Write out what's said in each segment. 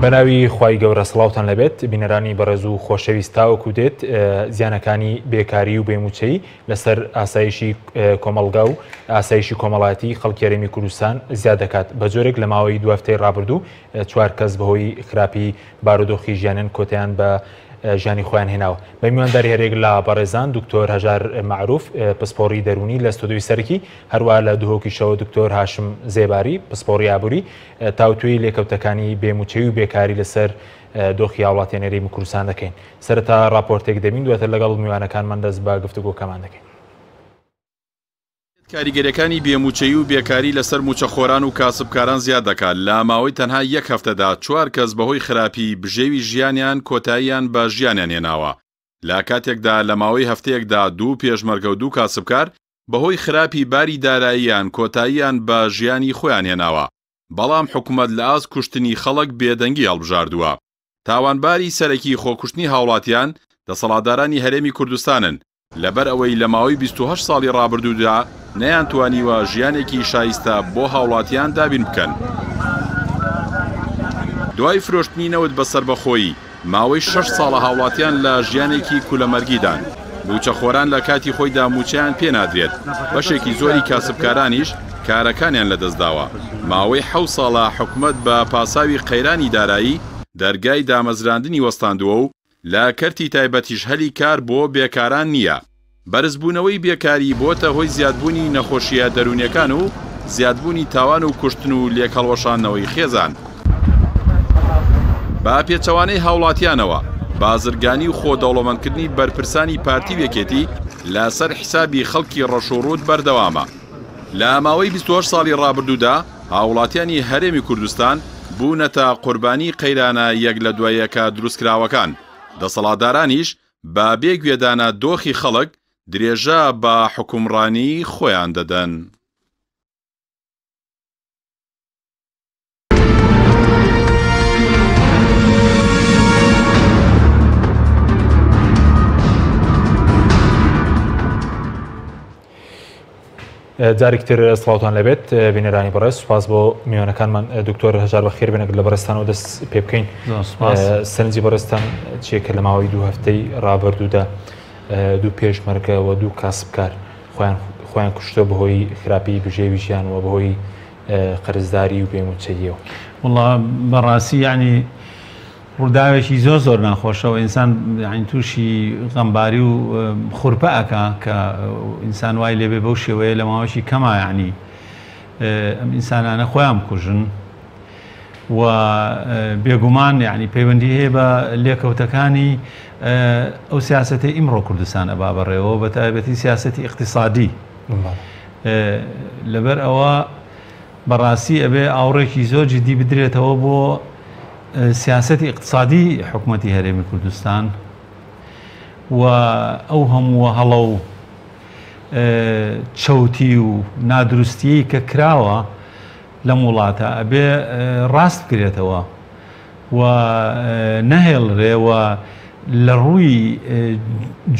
بەناوی خوای گەورە سڵاوتان لەبێت بینەرانی بەڕێز و خۆشەویست تاوەکو دێت زیانەکانی بێکاری و بێموچەی لەسەر ئاسایشی کۆمەڵگا و ئاسایشی کۆمەڵایەتی خەڵکی هەرێمی کوردستان زیاد دەکات بە جۆرێک لە ماوەی دو هەفتەی ڕابردوو 4 کەس بەهۆی خراپی بارودۆخی ژیانیان کۆتیان بە ژیانی خۆیان هێناوە. بە میوانداری هەرێک لە بەڕێزان دکتۆر هەژار معروف پسپۆڕی دەرونی لە ستۆدیۆی سەرکی، هەروە لە دووهۆکی شەوە دکتۆر هاشم زێباری پسپۆڕی ئابووری تاوتوێی لێکەوتەکانی بێموچەی و بێکاری لەسەر دۆخی هاوڵاتیان هەرێمی کوردستان دەکەین. سەرەتا راپۆرتێک دەبین دواتر لەگەڵ میوانەکانمان دەست بە گفتوگۆکەمان دەکەین. کاریگەریەکانی بێموچەی و بێکاری لەسەر موچەخۆران و کاسبکاران زیاد دەکات. لە ماوەی تەنها یەک هەفتەدا 4 کەس بەهۆی خراپی بژێوی ژیانیان کۆتاییان بە ژیانیان هێناوە. لە کاتێکدا لە ماوەی هەفتەیەکدا 2 پێشمەرگە و 2 کاسبکار بەهۆی خراپی باری داراییان کۆتاییان بە ژیانی خۆیان هێناوە. بەڵام حکوومەت لە ئاز کوشتنی خەڵک بێدەنگی هەڵبژاردووە. تاوانباری سەرەکی خۆکوشتنی هاوڵاتیان دەسەڵاتدارانی هەرێمی کوردستانن لەبەر ئەوەی لە ماوەی 28 ساڵی ڕابردوودا نەیانتوانیوە ژیانێکی شایستە بۆ هاوڵاتیان دابین بکەن. دوای فرۆشتنی نەوت بەسەر بەخۆیی ماوەی 6 ساڵە هاوڵاتیان لە ژیانێکی کولەمەرگیدان. موچەخۆران لە کاتی خۆیدا موچەیان پێنادرێت. بەشێکی زۆری کاسبکارانیش کارەکانیان لەدەستداوە. ماوەی 7 ساڵە حکوومەت بە پاساوی قەیرانی دارایی دەرگای دامەزراندنی وەستاندووە و لە کەرتی تایبەتیش هەلی کار بۆ بێکاران نییە. بەرزبوونەوەی بێکاری بۆتە هۆی زیادبوونی نەخۆشیە دەرونیەکان و زیادبوونی تاوان و کوشتن و لێکهەڵوەشانەوەی خێزان. با پێچەوانەی هاوڵاتیانەوە بازرگانی و خۆدەوڵەمەندکردنی بەرپرسانی پارتی وێکێتی لەسەر حیسابی خەڵکی ڕەشوڕوود بەردەوامە. لە ماوەی 28 ساڵی ڕابردوودا هاوڵاتیانی هەرێمی کوردستان بوونەتە قوربانی قەیرانە یەک لە دوایەکە دروستکراوەکان. دەسەڵاتدارانیش بە بێگوێدانە دۆخی خەڵک درێژە بە حکومڕانی خۆیان دەدەن. جارێکتر سڵاوتان لەبێت بینەرانی بەڕێز، سوپاس بۆ میوانەکانمان. دکتۆر هەژار بەخێر بێنێک لە بەڕێستانەوە دەست پێ بکەین. سەرنجی بەڕێستان چیەکە لە ماوەی 2 هەفتەی ڕابردوودا 2 پێشمەرگە و 2 کاسبکار خۆیان کوشتە بەهۆی خراپی بژێوی ژیان و بەهۆی قەرزداری و بێموچەییەوە؟ وڵا بەڕاستی یعنی ڕووداوێکی زۆر ناخۆشەوە. ئینسان تووشی غەمباری و خوورپە ئەکا کە ئینسان وای لێبێ بەو شێوەیە لە ماوەشی کەما یعنی ئەم ئینسانانە خۆیان بکوژن و بێگومان یعنی پەیوەندی هەیە بە لێکەوتەکانی ئەو سیاسەتی ئیمڕۆ کوردستان ئەبا بەڕێوە بە تایبەتی سیاسەتی اقتصادی. لەبەر ئەوە بەڕاستی ئەبێ ئاوڕێکی زۆر جدی بدرێتەوە بۆ سیاسەتی اقتصادی حکوومەتی هەرێمی کوردستان و ئەو هەموو هەڵە و چەوتی و نادروستی کە کراوە لەم وڵاتە ئەبێ ڕاست بکرێتەوە و نەهێڵرێەوە لە ڕووی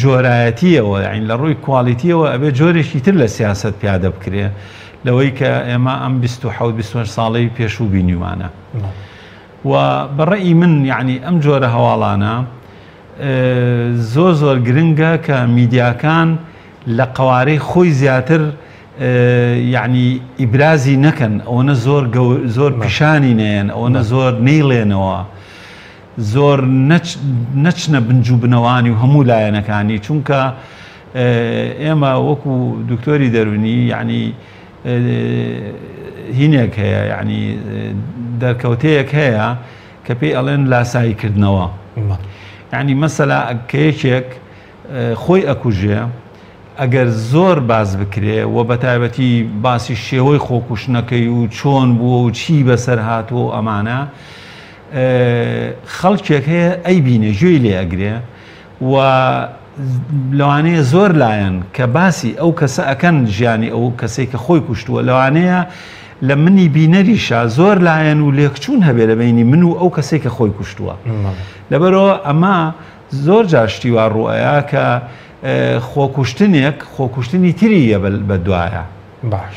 جۆرایەتیەوە، یعنی لە ڕووی کوالیتیەوە ئەبێ جۆرێکی تر لە سیاست پیادە بکرێ لەوەی کە ئێمە ئەم 27 ساڵەی پێشوو بینیوانە. و بەڕێی من یعنی ئەم جۆرە هەواڵانە زۆر گرنگە کە میدیاکان لە قوارەی خۆی زیاتر یعنی ئیبرازی نەکەن، ئەوەنە زۆر پیشانی نێن، ئەوەنە زۆر نەیڵێنەوە، زۆر نەچنە بنجوو بنەوانی و هەموو لایەنەکانی. چونکە ئێمە وەکو دکتۆری دەرونی یعنی هینێک هەیە، یعنی دەرکەوتەیەک هەیە کە پێی ئەڵێن لاساییکردنەوە. یعنی مەسەلا کە یەکێک خۆی ئەکوژێ ئەگەر زۆر باز بکرێ و بە تایبەتی باسی شێوەی خۆکوشتنەکەی و چۆن بووە و چی بەسەر هاتووە ئەمانە خەڵکێک هەیە ئەیبینێ گوێی لێ ئەگرێ و لەوانەیە زۆر لایەن کە باسی ئەو کەسە ئەکەن ژیانی ئەو کەسێک کە خۆی کوشتووە، لەوانەیە لە منی بینەریشە زۆر لایەن و لێکچوون هەبێ لە بینی من و ئەو کەسێک کە خۆی کوشتووە. لەبەرەوە ئەمە زۆر جاشتیوا ڕوئەیە کە خۆکوشتنێک خۆکوشتنی تریە بە دوایە باش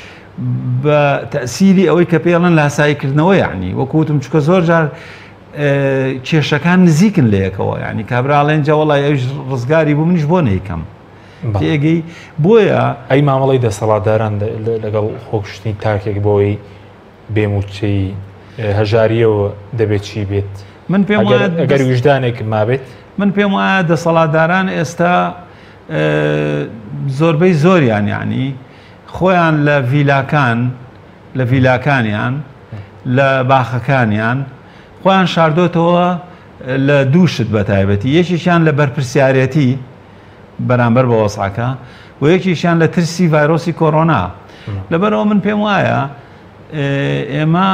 بە تەسیری ئەوەی کە پێڵەن لاساییکردنەوە. یعنی وەکوتم چکە زۆر جار کێشەکان نزیکن لە یەکەوە یعنی کابراڵێن جەوەڵی ئەوش ڕزگاری بوو منیش بۆ نەیکەم تێگەی بۆیە ئەی مامەڵی دەسەڵاتداران لەگەڵ خۆکشتنی تاکێک بۆی بێموچەی هەژاریەوە دەبێت چی بێت من پێم ئەگەر وجدانێک مابێت من پێم وایە دەسەڵاتداران ئێستا زۆربەی زۆریان یعنی خۆیان لە ڤیلاکانیان لە باخەکانیان خۆیان شاردۆتەوە لە دووشت بە تایبەتی یەکێکیان لە بەرپرسیارەتی بەرامبەر بە وەسعەکە و یەکێکیان لە ترسی ڤایرۆسی کۆڕۆنا لەبەرەوە من پێم وایە ئێمە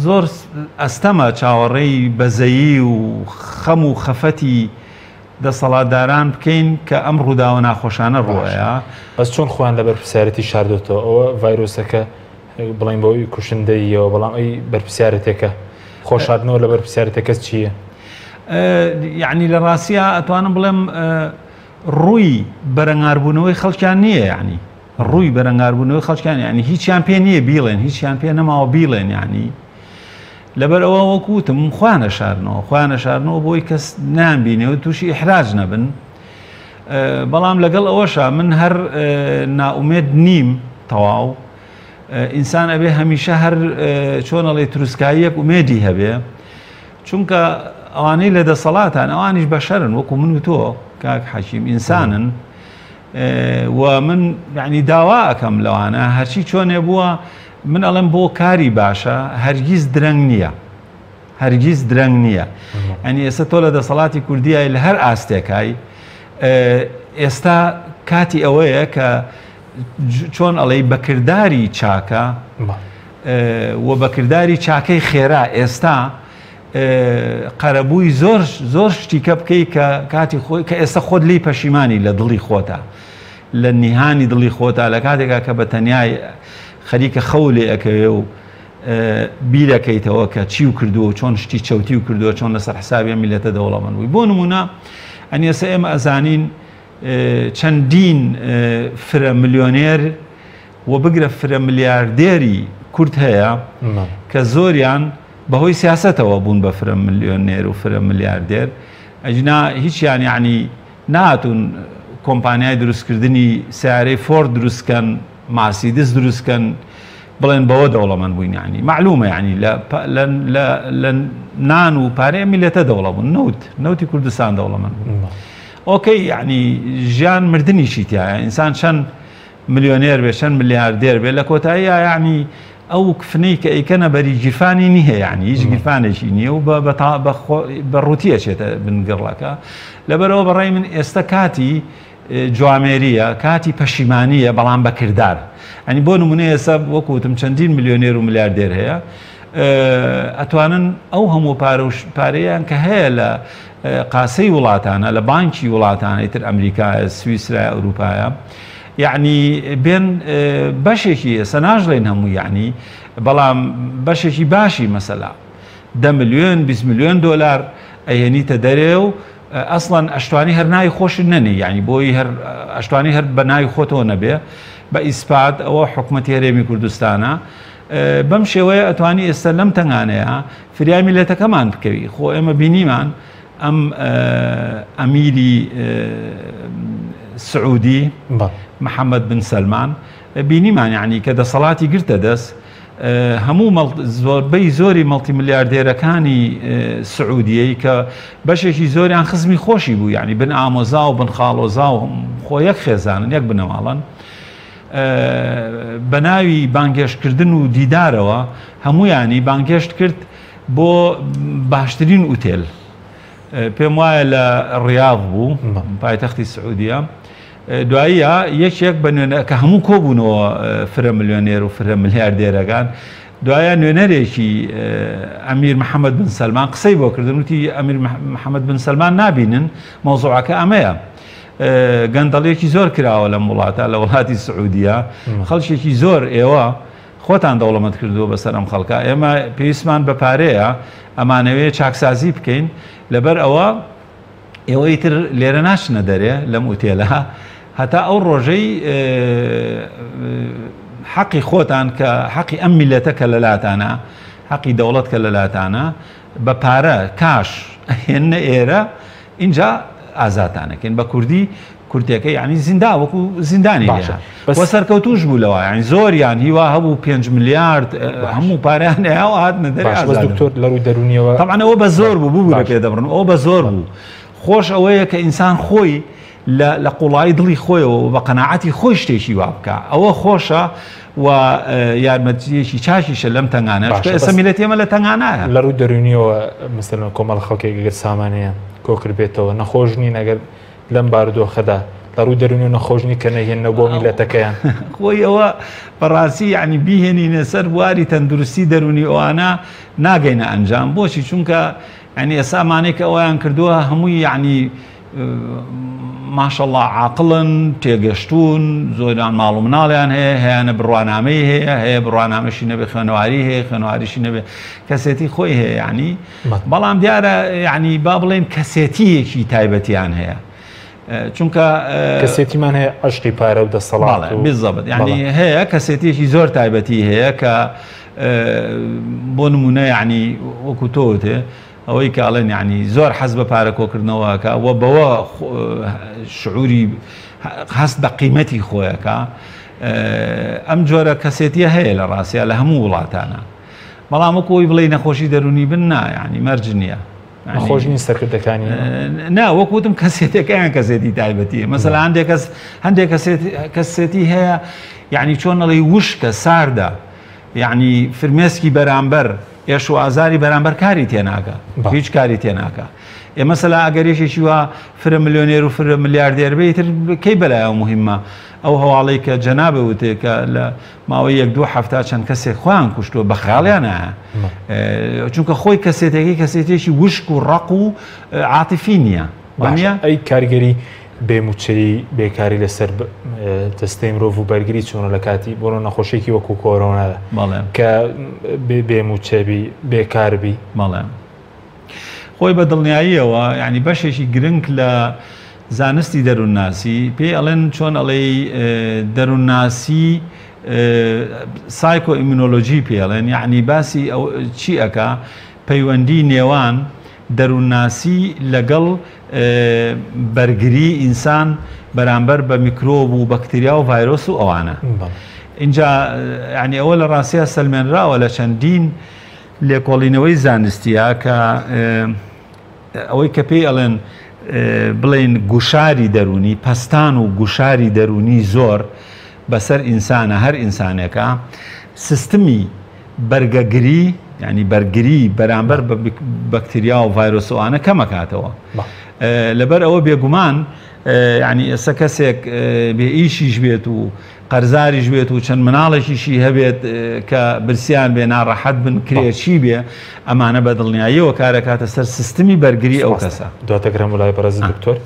زۆر ئەستەمە چاوەڕێی بەزەیی و خەم و خەفەتی دەسەڵاتداران بکەین کە ئەم ڕووداوە ناخۆشانە ڕۆیە بەس چۆن خۆیان لە بەرپرسیارەتی شاردۆتەوە ئەوە ڤایرۆسەکە بڵین بۆی کوشندەیەوە بەڵام ئەی بەرپرسیارەتێکە خۆشاردنەوە لە بەرپرسیارەتەکەس چییە؟ یعنی لە ڕاستیە ئەتوانم بڵێم ڕووی بەرەنگاربوونەوەی خەڵکیان نییە یعنی ڕووی بەرەنگاربوونەوەی خەڵکیان یعنی هیچیان پێ نییە بیڵێن هیچیان پێ نەماوە بیڵێن یعنی لەبەر ئەوە وەکوتم خۆیان شارنەوە بۆی کەس نانبینێەوە تووشی ئیحراج نەبن بەڵام لەگەڵ ئەوەشە من هەر ناومێد نیم تەواو ئینسان ئەبێ هەمیشە هەر چۆنەڵێ تروسکاییەک ومێدی هەبێ چونکە ئەوانەی لە دەسەڵاتان ئەوانیش بەشەرن وەکو من و تۆ کاک حەکیم ئینسانن و من یعنی داوا ئەەکەم لەوانە هەرچی چۆنێ بووە من ئەڵێم بۆ کاری باشە هەرگیز درەنگ نییە ئەنی ئێستا تۆ لە دەسەڵاتی کوردیای لە هەر ئاستێکای ئێستا کاتی ئەوەیە کە چۆن ئەڵێ بەکردداری چاکە و بەکردداری چاکەی خێرا ئێستا قەرەبووی زۆر شتیکە بکەی کە کاتی خۆی کە ئێستا خۆت لی پەشیمانی لە دڵی خۆتە لە نیهانی دڵی خۆتە لە کاتێکا کە بە تەنیای خەریکە خەولێ ئەەکەوێ و بیرەکەیتەوە کە چی و کردووە چۆن شتی چەوتی و کردووە چۆن لەسەر حسابی میلەتە دەوڵەمەند بووی بۆ نمونە ئەنی ئێستا ئێمە ئەزانین چەندین فرە ملیۆنێر و بگرە فرە ملیاردێری کورد هەیە کە زۆریان بەهۆی سیاسەتەوە بوون بە فرە ملیۆنێر و فرە ملیاردێر ئەجنا هیچیان یعنی نهاتون کۆمپانیای دروستکردنی سیارەی فۆرد دروستکەن ماسیدس دروستکەن بڵێن بەوە دەوڵەمەند بووین یعنی معلومە یعنی لە نان و پارەیە میلەتە دەوڵەبوون نەوتی کوردستان دەوڵەمەند بوون ئۆکەی یعنی ژیان مردنیشی تایە ئینسان چەند ملیۆنێر بێ چەند ملیاردێر بێ لە کۆتاییە یعنی ئەو کفنەی کە ئەیکەنە بەری گیرفانی نییە یعنی هیچ گیرفانێکی نییە و بە ڕوتیە چێتە بنگڕڵەکە لەبەرەوە بەڕای من ئێستا کاتی جوامێریە کاتی پەشیمانیە بەڵام بەکردار ئەنی بۆ نمونە ئێستا وەکوتم چەندین ملیۆنێر و ملیاردێر هەیە ئەتوانن ئەو هەموو پارەیان کە هەیە لە قاسەی وڵاتانە لە بانکی وڵاتانەی تر ئەمریکا سویسرا ئەوروپایە یعنی بێن بەشێکی ئێستا ناژڵێن هەموو یعنی بەڵام بەشێکی باشی مەسەلا 10 ملیۆن 20 ملیۆن دۆلار ئەهێنیتە دەرێ و ئەسڵەن ئەشتوانی هەر ناوی خۆش نەنێ یعنی بۆی هەر ئەشتوانی هەر بە ناوی خۆتەوە نەبێ بە ئیسپات ئەوە حکومەتی هەرێمی کوردستانە بەم شێوەیە ئەتوانی ئێستا لەم تەنگانەیە فریای میلەتەکەمان بکەوی خۆ ئێمە بینیمان ئەم ئەمیری سعودی محەممەد بن سەلمان بینیمان یعنی کە دەسەڵاتی گرتە دەست هەموو زۆربەی زۆری مەڵتی ملیاردێرەکانی سعودیەی کە بەشێکی زۆریان خزمی خۆشی بوو یعنی بن ئامۆزا و بن خاڵۆزا و خۆ یەک خێزانن یەک بنەماڵن بە ناوی بانگێشتکردن و دیدارەوە هەمویانی بانگێشت کرد بۆ باشترین ئوتێل پێم وایە لە ڕیاض بوو پایتەختی سعودیە دواییە یەکێک بە نوێنە کە هەموو کۆبوونەوە فرە ملیۆنێر و فرە ملیاردێرەکان دوایە نوێنەرێکی ئەمیر محەممەد بن سەلمان قسەی بۆ کردن وتی ئەمیر محەممەد بن سەلمان نابینن مۆزوعەکە ئەمەیە گەندەڵێکی زۆر کراوە لە وڵاتە لە وڵاتی سعودیە خەڵکێکی زۆر ئێوە خۆتان دەوڵەمەند کردووە بەسەر ئەم خەڵکە ئێمە پێویستمان بە پارەیە ئەمانەوەی چاکسازی بکەین لەبەر ئەوە ئێوەی تر لێرە ناچنە دەرێ لەم ئوتێلە هەتا ئەو ڕۆژەی حەقی خۆتان کە حەقی ئەم میلەتە کە لەلاتانە حەقی دەوڵەت کە لەلاتانە بە پارە کاش هێنە ئێرە اینجا ئازاتانەکەن بە کوردی کورتەکە یعنی زیندا وەکو زیندانی وە سەرکەوتوش بوو لەوە یعنی زۆریان هیوا هەبوو 5 میلیارد هەموو پارەیان هەیە هاتنە دەری دکتۆر لە ڕووی دەرونیەوە طبعا ئەوە بە زۆر بوو لە پێدەبڕن ئەو بە زۆر بوو خۆش ئەوەیە کە ئینسان خۆی لە قوڵایی دڵی خۆیەوە بە قەناعەتی خۆی شتێکی وا بکە ئەوە خۆشە و یارمەتیەکی چاشیشە لەم تەنگانە ئێستا میلەت ئێمە لە تەنگانایە لە ڕووی دەرونیەوە مثلەن کۆمەڵ خەڵکێک گەر سامانەیە کۆکرد بێتەوە نەخۆشنی نەگەر لەم بارودۆخەدا لە ڕووی دەرونی و نەخۆشنی کە نەهێنە بۆ میلەتەکەیان خۆی ئەوە بەڕاستی یعنی بیهێنینە سەر بواری تەندروستی دەرونی ئەوانە ناگەینە ئەنجام بۆچی چونکە ینی ئێسامانێک ئەویان کردووە هەمووی یعنی ماشەڵڵا عاقڵن تێگەشتون زۆران ماڵ و مناڵیان هەیە هەیەە بڕوانامەی هەیە بڕوانامەشی نەبێ خوێنەواری هەیە خوێنەواریشی نەبێ کەسێتی خۆی هەیە ینی بەڵام دیارە ینی با بڵێن کەسێتیەکی تایبەتیان هەیە چونکە کەسێتیمان هەیە عشقی پارە و دەسەڵات بزەبت ینی هەیە کەسێتیەکی زۆر تایبەتی هەیە کە بۆ نمونە ینی وەکو تۆتێ ئەوەی کاڵێن ینی زۆر حەز بە پارە کۆکردنەوەکە وە بەوە شعوری هەست بە قیمەتی خۆیەکە ئەم جۆرە کەسێتیە هەیە لە ڕاستیە لە هەموو وڵاتانە بەڵام وەکۆی بڵێ نەخۆشی دەرونی بن نا ینی مەرج نییە خۆشنی سەرکردەکانی نا وەکوتم کەسێتەکەیان کەسێتی تایبەتیە مەسەلا هەندێک کەسێتی هەیە یعنی چۆن ئەڵێ وشکە ساردە یعنی فرمێسکی بەرامبەر ئێش و ئازاری بەرامبەر کاری تێناکە هیچ کاری تێناکە ئێمەسەلا ئەگەرێکێکی وە فرە ملیۆنێر و فرە ملیاردێر بێتتر کەی بەلایە مهمە ئەو هەواڵەی کە جەنابێ وتێکە لە ماوەی 1-2 هەفتا چەند کەسێک خۆیان کوشتووە بە خەیاڵیانە چونکە خۆی کەسێتێکی وشک و ڕق و عاتیفی نییە وانە ئەی کاریگەری بێموچەی بێکاری لەسەر دەستەی مرۆڤ و بەرگری چۆنە لە کاتی بۆ نەخۆشێکی وەکو کۆرۆنادا کە بێموچەبی بێکاربی مەڵێم خۆی بە دڵنیاییەوە ینی بەشێکی گرنگ لە زانستی دەروونناسی پێی ئەڵێن چۆن ئەڵێ دەروونناسی سایکۆ ئیمونۆلۆژی پێڵێن یعنی باسی ئەو چی ئەکا پەیوەندی نێوان دەروونناسی لەگەڵ بەرگری ئینسان بەرامبەر بە میکرۆب و بەکتریا و ڤایرۆس و ئەوانە اینجا ینی ئەوە لە ڕاستیە سەلمێنراوە لە چەندین لێکۆڵینەوەی زانستیە کە ئەوەی کە پێی ئەڵێن بڵێن گوشاری دەرونی پەستان و گوشاری دەرونی زۆر بەسەر ئینسانە هەر ئینسانێکە سیستمی بەرگەگری ینی بەرگری بەرامبەر بە بەکتریا و ڤایرۆسۆوانە کەمەکاتەوە لەبەر ئەوە بێگومان ینی ئێستا کەسێک بێ ئیشیش بێت و قەرزاریش بێت و چەند مناڵێکیشی هەبێت کە برسیان بێ ناڕەحەت بن کرێکی بێ ئەمانە بە دڵنیاییەوە کارەکاتە سەر سیستمی بەرگری ئەو کەسە دواتەگرم وڵای بەڕێز دکتۆر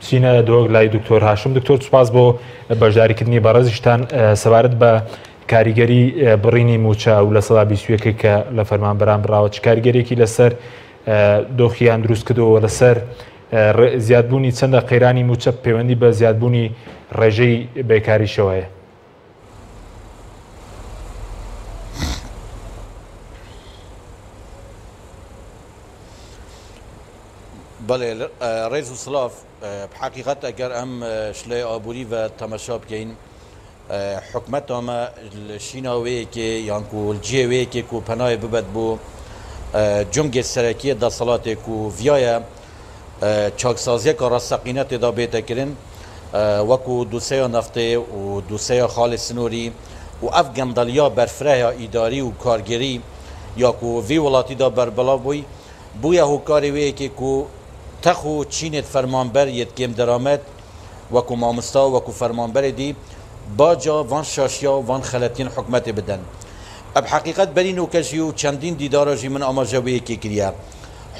چینە دۆک لای دکتۆر هاشم دکتۆر سوپاس بۆ بەشداریکردنی بەڕێزیشتان سەبارەت بە کاریگەری بڕینی موچە و لە سەدا 21 کە لە فەرمانبەران بڕاوە چ کاریگەرێکی لەسەر دۆخیان دروست کردەوە لەسەر زیادبوونی چەندە قەیرانی موچە پەیوەندی بە زیادبوونی ڕێژەی بێکاریشەوەیە بەڵێ ڕێز و سلااف بحقیقت ئەگەر ئەم شلەی ئابووری بە تەمەشا بکەین حکومەت ئەمە شیناوەیەکێ یانکو جێوەیەکێک و پەنای ببەت بۆ جنگێ سەرەکیە دەسەڵاتێک و ڤایە چاکسازیەکە ڕاستەقینە تێدا بێتەکردن وەکو دووسەیە نەفتێ و دووسەیە خاڵی سنووری و ئەف گەندەلیا بەرفرەیە ئیداری و کارگەری یاکو ڤی وڵاتیدا بەربەڵا بووی بوویە هۆکاری وەیەکێک و تەخ و چینێت فەرمانبەر یەتکێم دەرامەت وەکو مامۆستا وەکو فەرمانبەرێ دی باجا وان شاشیا و وان خەلەتین حکومەتێ بدەن ئەب حقیقت بەرین و کەژی و چەندین دیداراژی من ئاماژەوەیەکی کردە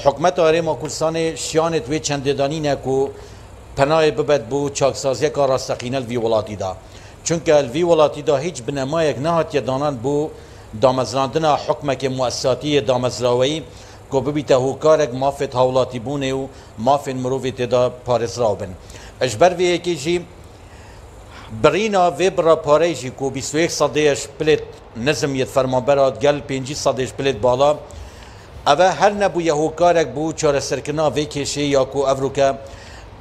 حکومەت هەرێما کوردستانê şiyanê wê çendêdanîne ku penayê bibet bû çaksaziyeka rastexîne li vî welatî da. Çunke li vî welatî da hiç binemayek nehatiye danan bû damezrandina hukmekê muessatiyê damezraweyî ku bibîte hûkarek mafê hewlatîbûnê û mafên mirovê têda parêzraw bin. Ji ber vê yekê jî birîna vê bira pareyê jî ku 21 sedê ji pilêt nizm yê fermanbera gel 5 sedê ji pilêt bala اوه هر نبو یهوکارک بو چاره سرکنا وی کشی یا کو افروکا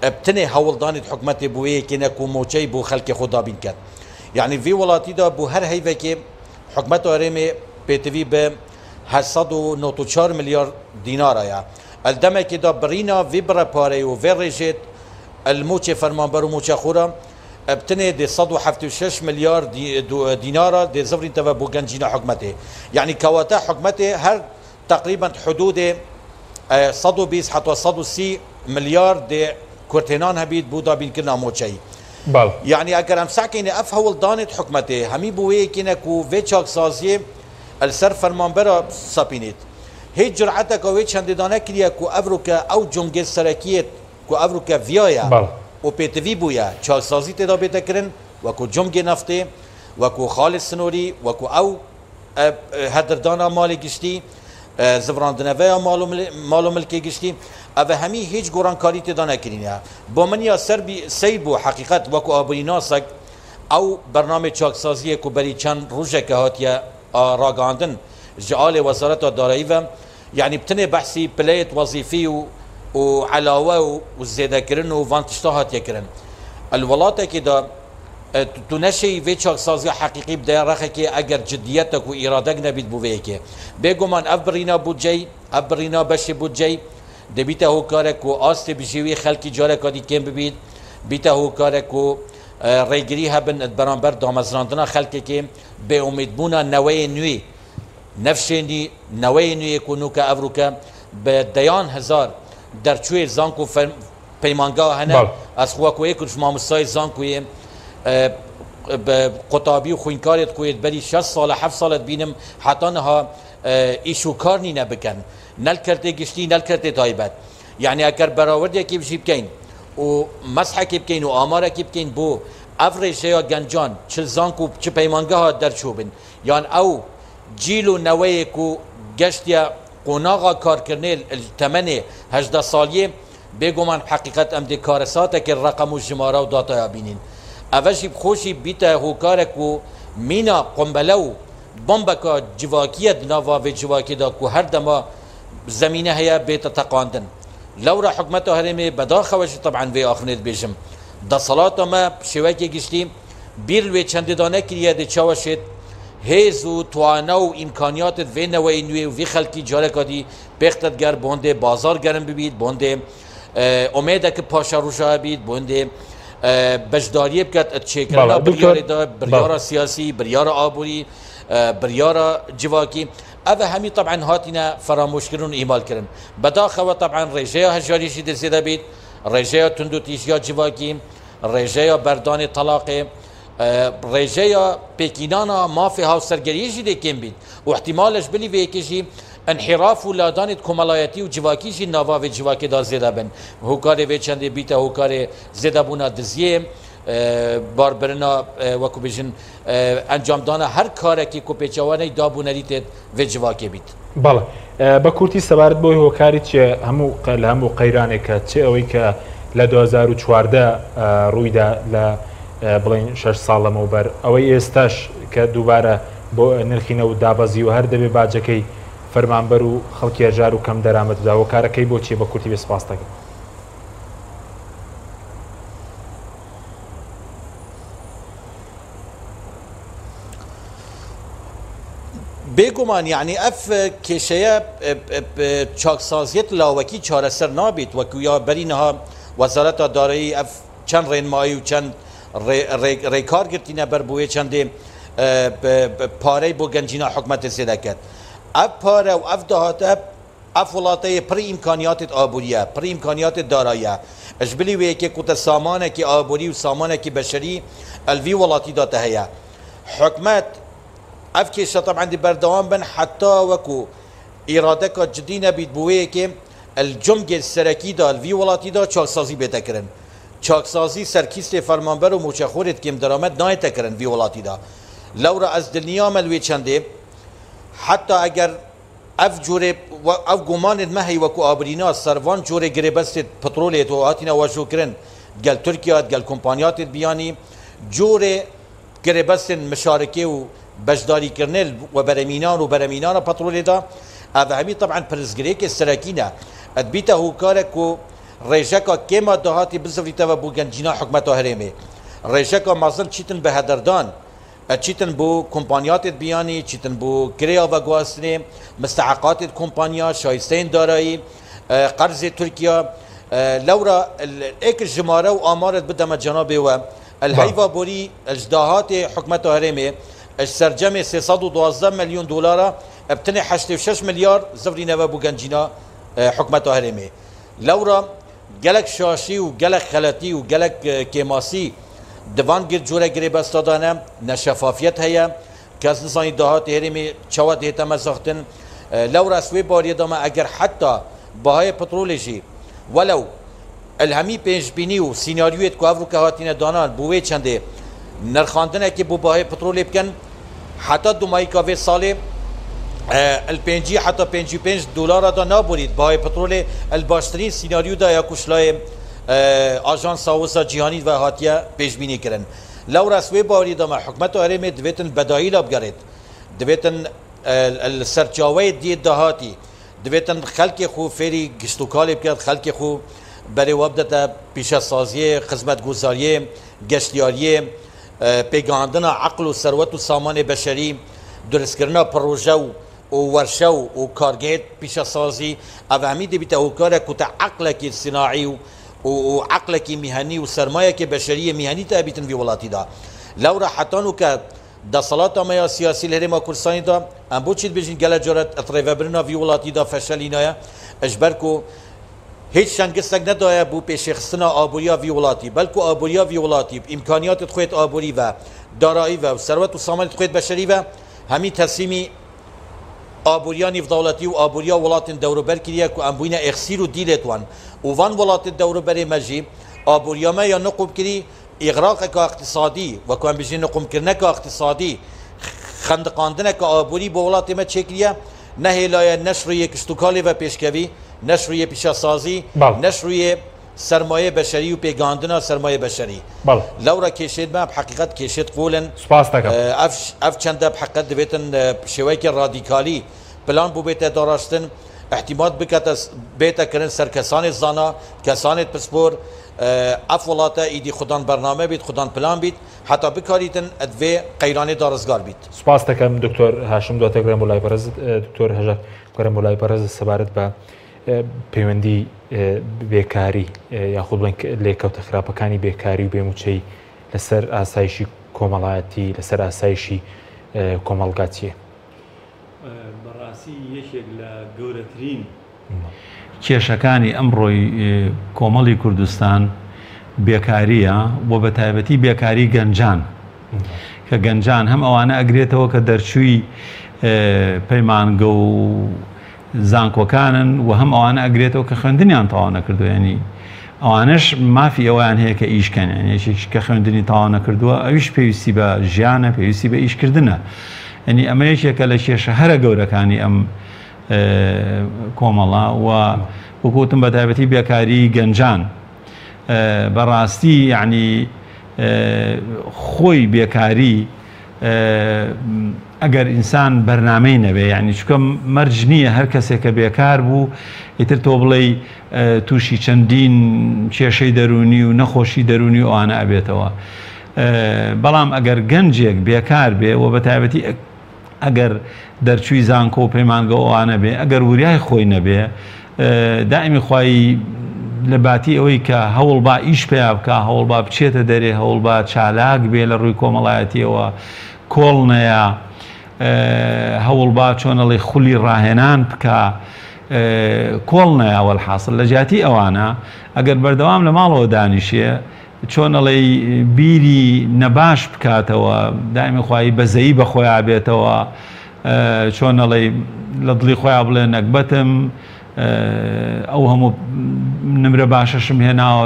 ابتنه هولدانت حکمت بویه که نکو موچه بو خلق خدا بین کرد يعني في ولاتي دا بو هر هيفا كي حكمته ريمي بيتفي ب 894 مليار دينار يا الدم كي دا برينا في برا باري و في ريجيت الموتشي فرمانبر وموتشي خورا ابتني دي 176 مليار دينار دي زفرين تبا بو جنجينا حكمته يعني كواتا حكمته هر تقريبا حدود 120 حتى 130 مليار دي كورتينان هبيت بودا بين كنا موتشي بله يعني اگر ام ساكن اف هول دانت حكمته همي بوي كنا كو ويچاك سازيه السر فرمانبر سابينيت هي جرعتك او چند دانه كريا كو افروكا او جمجه سركيت كو افروكا فيايا بله او بيتفي بويا چاك سازي تدا بيتكرن وكو جمجه نفته وكو خالص سنوري وكو او هدردانا مالي گشتي زفراندنوه مالو ملکی گشتی اوه همی هیچ گورانکاری تدا نکرینه با منیا سیر بو حقیقت وکو آبری ناسک او برنامه چاکسازی که بری چند روژه که هاتیه راگاندن جعال وزارت دارایی و یعنی بتنه بحثی پلیت وظیفی و علاوه و زیده کرن و وانتشتا هاتیه کرن الولات که دا تو نشی وی چاکسازی حقیقی بده رخه که اگر جدیتک و ارادک نبید بوده که بگو من افبرینا بود جای افبرینا بشه بود جای ده بیته هو کارک و آست بجیوی خلکی جاره کادی کم ببید بیته هو کارک و ریگری هبن برانبر دامزراندنا خلکی که به امید بونا نوی نوی نفشنی نوی نوی کنو که افروکا به دیان هزار در چوی زانکو پیمانگاه هنه از خواکوی کلش مامستای زانکوی قطابی و خوینکاریت کوید بری 6 سال 7 سالت بینم حتی نها ایشو کار نی نبکن نل کرده گشتی نل کرده تایبت یعنی اگر براورده کی بشی بکین و مسح کی بکین و آماره کی بکین بو افریج یا گنجان چل زانکو چه پیمانگاه در چوبن یعنی او جیلو نوی کو گشتیا قناغا کار کرنه التمنه 18 سالیه بگو من حقیقت ام دی کارساته که رقم و جماره و داتا بینین اوشی خوشی بیتا هوکارک و مینا قنبلو بمبکا جواکیت ناوا و جواکی دا که هر دما زمینه هیا بیتا تقاندن لورا حکمتا هرمه بدا خوشی طبعا وی آخرنت بیشم دا صلاة ما شواکی گشتیم بیر وی چند دانه کریه دی چاوشید هیز و توانا و امکانیات وی نوی نوی و وی خلکی جارکا دی پیختت گر بونده بازار گرم ببید بونده امیده که پاشا روشا بید بونده بجداریه بکت چیکرنا بریار دا بریار سیاسی بریار آبوری بریار جواکی اوه همی طبعا هاتینا فراموش کرن ایمال کرن بداخل طبعا رجایا هجاریشی در زیده بید رجایا تندو تیشیا جواکی رجایا بردان طلاق رجایا پیکینانا مافی ها سرگریشی ده کم بید و احتمالش بلی ویکشی انحراف و لادانت کمالایتی و جواکیشی نوا و جواکی دا زیده بن هوکار وی چنده بیتا هوکار زیده بونا دزیه بار برنا وکو بیشن انجام دانا هر کاره که کو پیچوانه دابونه لیتت و جواکی بید بله با کورتی سبارت بوی هوکاری چه همو قیرانه که چه اوی که ل 2014 روی دا ل بلین 6 سال موبر اوی استاش که دوباره بو نرخینه و دابازی و هر دبی باجکی فرمانبر و خەڵکی هەژار و کەم دەرامەت دا و کارەکەی بۆچی بە کورتی بێ سپاس دەکەم بێگومان یعنی ئەف کێشەیە چاکسازیەت لاوەکی چارەسەر نابێت وەکو یا بەرینەها وەزارەتە دارایی ئەف چەند ڕێنمایی و چەند ڕێکار گرتینە بەر بۆیە چەندێ پارەی بۆ گەنجینە حکومەتە سێ دەکات اف پاره و اف دهاته اف ولاته پر امکانیات آبوریه پر امکانیات دارایه اجبلی وی که کت سامانه که آبوری و سامانه که بشری الوی ولاتی داته هیا حکمت اف که طبعا دی بردوام بن حتی وکو اراده که جدی نبید بوی که الجمگ سرکی دا الوی ولاتی دا چاکسازی بیته کرن چاکسازی سرکیست فرمانبر و موچخورت که درآمد نایته کرن وی ولاتی دا لورا از دنیام الوی چنده حتی اگر اف جوره اف گمان مهی وکو آبرینا سروان جوره گریبست پترولیت و هاتینا وجو کرن گل ترکیه گل کمپانیات بیانی جوره گریبست مشارکه و بجداری کرنل و برمینان پترولی دا هذا همي طبعا برزقريك السراكينة أدبيته هوكارك و ريجاكا كيما دهاتي بزفري توا بوغنجينا حكمته هرمي ريجاكا مازن تشيتن بهدردان تشيتن بو كومبانيات بياني تشيتن بو كريا وغواسني مستحقات الكومبانيا شايستين دارایی قرض تركيا لورا ايك الجمارة وامارت بدما جنابي و الهيفا بوري اجداهات حكمته هرمي السرجمي 312 مليون دولار ابتني 86 مليار زفري نوا بوغنجينا حكمته هرمي لورا جلك شاشي وجلك خلاتي وجلك كيماسي دوان گیر جوره گریب استادانه نشفافیت هیا کس نزانی دهات هرمی چواد هیتا مزاختن لو رسوی باری دامه اگر حتی باهای پترولجی ولو الهمی پیش بینی و سیناریویت که افرو که هاتین دانان بوی چنده نرخاندنه که بو باهای پترول بکن حتی دومایی که ساله البنجي حتى 55 دولار دا نابوريد باهای پترول الباشترین سیناریو دا یا کشلای آژانس ساوسا جهانی و هاتیه پیش بینی کردن لو رسوی باری دام حکمت هرم دویتن بدایل بگرد دویتن السرچاوی دید دهاتی دویتن خلق خو فری گشتوکال بکرد خلق خو برای وابدت پیش سازی خدمت گزاری گشتیاری پیگاندن عقل و ثروت و سامان بشری درست کردن پروژه و ورشه و کارگیت پیش سازی اوهمی دیبیت اوکاره کتا عقلکی صناعی وعقلك مهني وسرمايك بشريه مهني تابيتن في ولاتي دا لو راحتانو ك دا صلاة ما سياسي الهرم كرساني دا ام بوتشيت بيجين قال جرت اتريفابرنا في ولاتي دا فشلينايا اجبركو هيك شانقصك ندايا بو بشخصنا ابوريا في ولاتي بلكو ابوريا في ولاتي بامكانيات تخويت ابوري و دارایی و ثروت و سامان تخويت بشري و همي تسليمي آبوریانی دولتی و آبوریا ولات دوروبر کریه که ام بوینه اخسیر و دیلتوان و وان ولات دوروبر مجی آبوریا ما یا نقوم کری اغراق که اقتصادی و که ام بجی نقوم کرنه که اقتصادی خندقاندنه که آبوری با ولات ما چکریه نه هلای نشروی کشتوکالی و پیشکوی نشروی پیشاسازی نشروی سرمایه بشری و پیگاندنا سرمایه بشری لورا کشید ما بحقیقت کشید قولن اف چنده بحقیقت دویتن شویک رادیکالی پلان بو بیت داراشتن احتمال بکت بیت کرن سر کسان زانا کسان پسپور اف ولاتا ایدی خودان برنامه بید خودان پلان بید حتی بکاریتن ادوی قیرانی دارزگار بید سپاس دکم دکتر هاشم دوات گرم بولای پرز دکتر هجر گرم بولای پرز سبارت با پەیوەندی بێکاری یاخود لێکەوتە خراپەکانی بێکاری و بێموچەی لەسەر ئاسایشی کۆمەڵایەتی لەسەر ئاسایشی کۆمەڵگاتیە بەڕاستی یەکێک لە گەورەترین کێشەکانی ئەمڕۆی کۆمەڵی کوردستان بێکاریە بۆ بە تایبەتی بێکاری گەنجان کە گەنجان هەم ئەوانە ئەگرێتەوە کە دەرچووی پەیمانگە و زانکۆکانن و هەم ئەوانە ئەگرێتەوە کە خوێندنیان تەواو نەکردووە ینی ئەوانش مافی ئەویان هەیە کە ئیشکەن یەکێک کە خوێندنی تەواو نەکردووە ئەویش پێویستی بە ژیانە پێویستی بە ئیشکردنە ینی ئەمە یەکێکە لە کێشە هەرە گەورەکانی ئەم کۆمەڵە و وەکوتم بە تایبەتی بێکاری گەنجان بەڕاستی یعنی خۆی بێکاری ئەگەر ئینسان بەرنامەی نەبێ یعنی چکە مەرج نییە هەر کەسێک کە بێکار بوو ئیتر تۆ بڵێ تووشی چەندین کێشەی دەرونی و نەخۆشی دەرونی ئەوانە ئەبێتەوە بەڵام ئەگەر گەنجێک بێکار بێ و بە تایبەتی ئەگەر دەرچووی زانکۆ و پەیمانگە ئەوانە بێ ئەگەر وریای خۆی نەبێ دائمی خوای لە باتی ئەوەی کە هەوڵ با ئیش پێیا بکە هەوڵ با بچێتە دەرێ هەوڵ با چالاک بێ لە ڕووی کۆمەڵایەتیەوە کۆڵ نەیە هەوڵ با چۆنەڵی خولی ڕاهێنان بکە کۆڵ نەیەوە حاصل لە جیاتی ئەوانە ئەگەر بەردەوام لە ماڵەوە دانیشێ چۆنەڵی بیری نەباش بکاتەوە دائمی خوای بەزەیی بە خۆیان بێتەوە چۆنەڵی لە دڵی خۆیان بڵێ نەکبەتم ئەو هەموو نمرە باشەشم هێناوە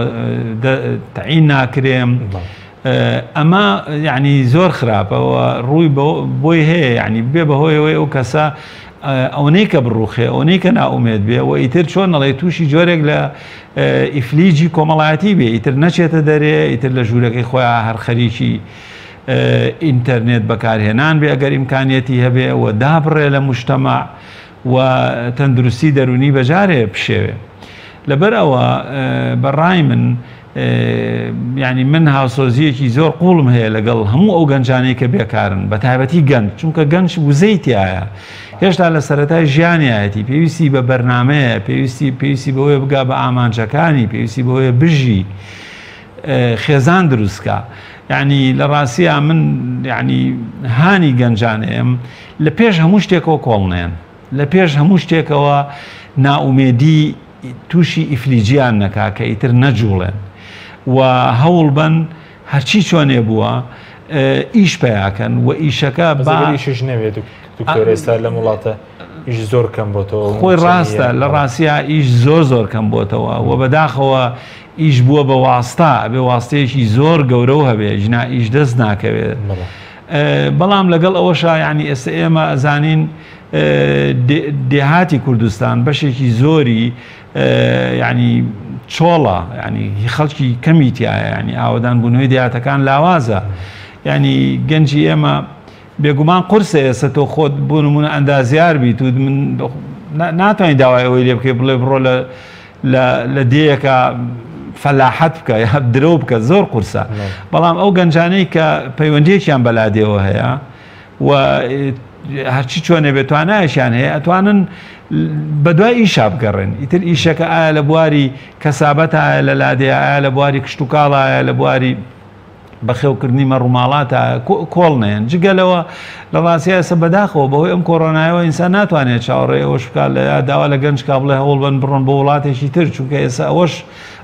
تەعین ناکرێم ئەمە یعنی زۆر خراپەوە ڕووی بۆی هەیە یعنی بێ بەهۆیەوەی ئەو کەسە ئەوەی کە بڕوخێ ئەوەی کە ناومێت بێ و ئیتر چۆن نەڵێ تووشی جۆرێک لە ئیفلیجی کۆمەڵایەتی بێ ئیتر نەچێتە دەرێ ئیتر لە ژوورەکەی خۆیان هەر خەریکی ئینتەرنێت بەکارهێنان بێ ئەگەر ئیمکانیەتی هەبێ و دابڕێ لە موشتەمە و تەندروستی دەرونی بەجارێ بشێوێ لەبەر ئەوە بەڕای من ینی من هاوسۆزیەکی زۆر قوڵم هەیە لەگەڵ هەموو ئەو گەنجانەی کە بێکارن بە تایبەتی گەنج چونکە گەنج وزەیتیایە هێشتا لە سەرەتای ژیانیایەتی پێویستی بە بەرنامەیە پێویستی بەوەی بگا بە ئامانجەکانی پێویستی بەوەی بژی خێزان دروستکە یعنی لە ڕاستیە من ینی هانی گەنجانەیەم لە پێش هەموو شتێکەوە کۆڵنێن لە پێش هەموو شتێکەوە ناومێدی تووشی ئیفلیجیان نەکا کە ئیتر نەجوڵێن و هەوڵ بن هەرچی چۆنێ بووە ئیش پیاکەن و ئیشەکە باشش نەوێت دکتۆر ئێستا لە وڵاتە ئیش زۆر کەم بۆتەوە خۆی ڕاستە لە ڕاستیە ئیش زۆر کەم بۆتەوە و بەداخەوە ئیش بووە بە واستا بێ واستەیەکی زۆر گەورە و هەبێ ژنا ئیش دەست ناکەوێت بەڵام لەگەڵ ئەوەشە ینی ئێستا ئێمە ئەزانین دێهاتی کوردستان بەشێکی زۆری ینی چۆڵە ینی خەڵکی کەمیتیایە ینی ئاوەدان بوونەوەی دێهاتەکان لاوازە ینی گەنجی ئێمە بێگومان قورسە ئێستا تۆ خۆت بۆ نمونە ئەندازیار بیت و من ناتوانین داوای ئەوەی لێ بکەی بڵێ بڕۆ لە دێیەکە فەلاحەت بکە یا درۆ بکە زۆر قورسە بەڵام ئەو گەنجانەی کە پەیوەندیەکیان بەلادێەوە هەیە و هەرچی چۆنێ بێتوانایشیان هەیە ئەتوانن بە دوای ئیشا بگەڕێن ئیتر ئیشەکە ئایا لە بواری کەسابەت ئایا لە لادەیە ئایا لە بواری کشت و کاڵ ئایا لە بواری بەخێوکردنی مەڕووماڵاتە کۆڵ نێن جگەلەوە لە ڕاستیە ئێستا بەداخەوە بەهۆی ئەم کۆڕۆنایەوە ئینسان ناتوانێت چاوەڕێ ئەوەش بکات لە داوا لە گەنج کا بڵێ هەوڵ بن بڕۆن بۆ وڵاتێکی تر چونکە ئێستا ئەوەش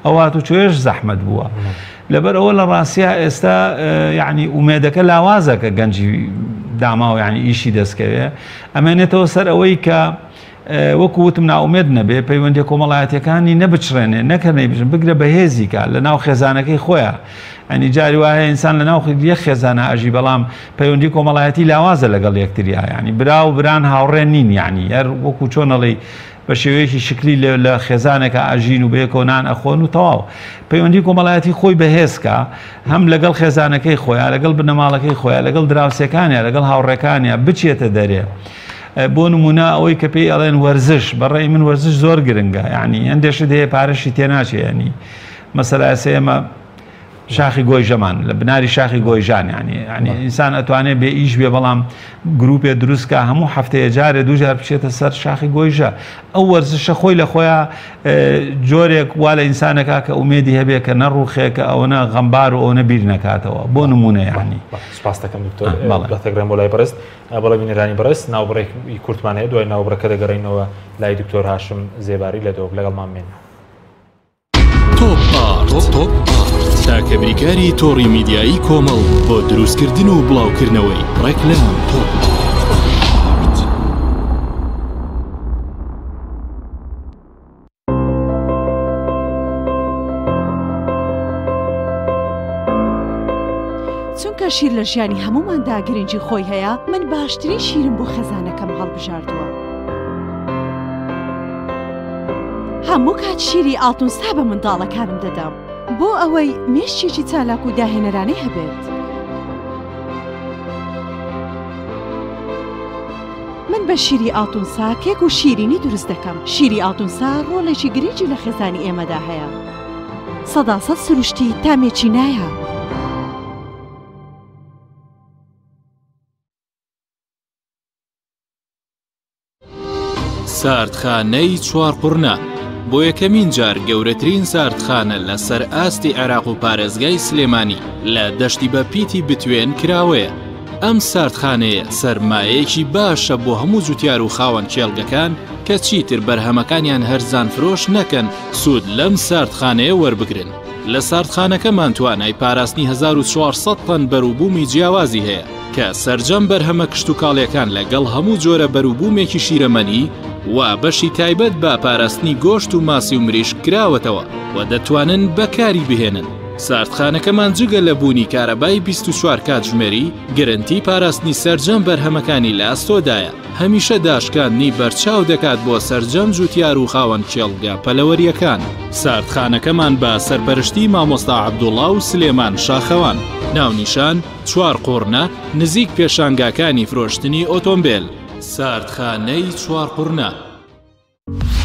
ئەوات و توێش زەحمەت بووە لەبەر ئەوە لە ڕاستیە ئێستا یعنی ئومێدەکە لاوازە کە گەنجی داماوە ینی ئیشی دەستکەوێ ئەمێنێتەوە سەر ئەوەی کە وەکو وتم ناومێد نەبێ پەیوەندی کۆمەڵایەتەکانی نەبچڕێنێ نەکەنەی بژن بگرە بەهێزیکە لە ناو خێزانەکەی خۆیە ئەنی جاری وایە ئینسان لە ناو یەک خێزانە ئاژی بەڵام پەیوەندی کۆمەڵایەتی لاوازە لەگەڵ یەکتریا ینی برا و بران هاوڕێن نین ینی هەر وەکو چۆنەڵی بە شێوەیەکی شکلی لە خێزانێکە ئاژین و بەیەکۆنان ئەخۆن و تەواو پەیوەندی کۆمەڵایەتی خۆی بەهێزکە هەم لەگەڵ خێزانەکەی خۆیان لەگەڵ بنەماڵەکەی خۆیان لەگەڵ دراوسەکانیان لەگەڵ هاوڕێکانیان بچێتە دەرێ بۆ نمونە ئەوەی کە پێی ئەڵێن وەرزش بەڕێی من وەرزش زۆر گرنگە ینی هەندێشت هەیە پارەشی تێناچێ ینی مەسەلا ئێمە شاخی گۆیژەمان لە بناری شاخی گۆیژان ینی ئینسان ئەتوانێت بێ ئیش بێ بەڵام گروپێ دروستکە هەموو هەفتەیە جارێ دوو جار بچێتە سەر شاخی گۆیژە ئەو وەرزشە خۆی لە خۆیان جۆرێک وا لە ئینسانەکە کە ئومێدی هەبێ کە نەڕوخێکە ئەوەنە غەمبار و ئەوەنە بیر نەکاتەوە بۆ نمونە ینی سپاس دەکەم دکتۆر بەتەگرم بۆ لای بەڕست بەڵێ بینەرانی بەڕست ناوبڕێکی کورتمان هەیە دوای ناوبڕەکە دەگەڕینەوە لای دکتۆر هاشم زێباری لەدەوە لەگەڵمان بێن تۆپ تاکە بریکاری تۆڕی میدیایی کۆمەڵ بۆ دروستکردن و بڵاوکردنەوەی ڕێکلام چونکە شیر لە ژیانی هەموماندا گرنگی خۆی هەیە من باشترین شیرم بۆ خێزانەکەم هەڵبژاردووە هەموو کات شیری ئاڵتونسا بە منداڵەکانم دەدەم بۆ ئەوەی مێشتێکی چالاک و داهێنەرانەی هەبێت من بە شیری ئاڵتونسا کێک و شیرینی دروست دەکەم شیری ئاڵتونسا ڕۆڵێکی گرنگی لە خێزانی ئێمەدا هەیە 100% سروشتی تامێکی نایە ساردخانەی چوارقورنا بۆ یەکەمین جار گەورەترین ساردخانە لە سەر ئاستی عێراق و پارێزگای سلێمانی لە دەشتی بە پیتی بتوێن کراوەیە ئەم ساردخانەیە سەرمایەیەکی باشە بۆ هەموو جوتیار و خاوەن کێڵگەکان کە چیتر بەرهەمەکانیان هەرزان فرۆش نەکەن سوود لەم ساردخانەیە وەربگرن لە ساردخانەکەمان توانای پاراستنی 1400 تەن بەرووبوومی جیاوازی هەیە کە سەرجەم بەرهەمە کشت و کاڵیەکان لەگەڵ هەموو جۆرە بەرووبوومێکی شیرەمەنی و بەشی تایبەت بە پاراستنی گۆشت و ماسی و مریشک کراوەتەوە و دەتوانن بەکاری بهێنن ساردخانەکەمان جگە لە بوونی کارەبای 24 کاتژمێری گرنتی پاراستنی سەرجەم بەرهەمەکانی لە ئاستۆدایە هەمیشە داشکاندنی بەرچاو دەکات بۆ سەرجەم جوتیار و خاوەن کێڵگا پەلەوەریەکان ساردخانەکەمان بە سەرپەرشتی مامۆستا عەبدوڵڵا و سلێمان شاخەوان ناونیشان چوار قورنە نزیک پێشانگاکانی فرۆشتنی ئۆتۆمبیل ساردخانەی چوارقورنە.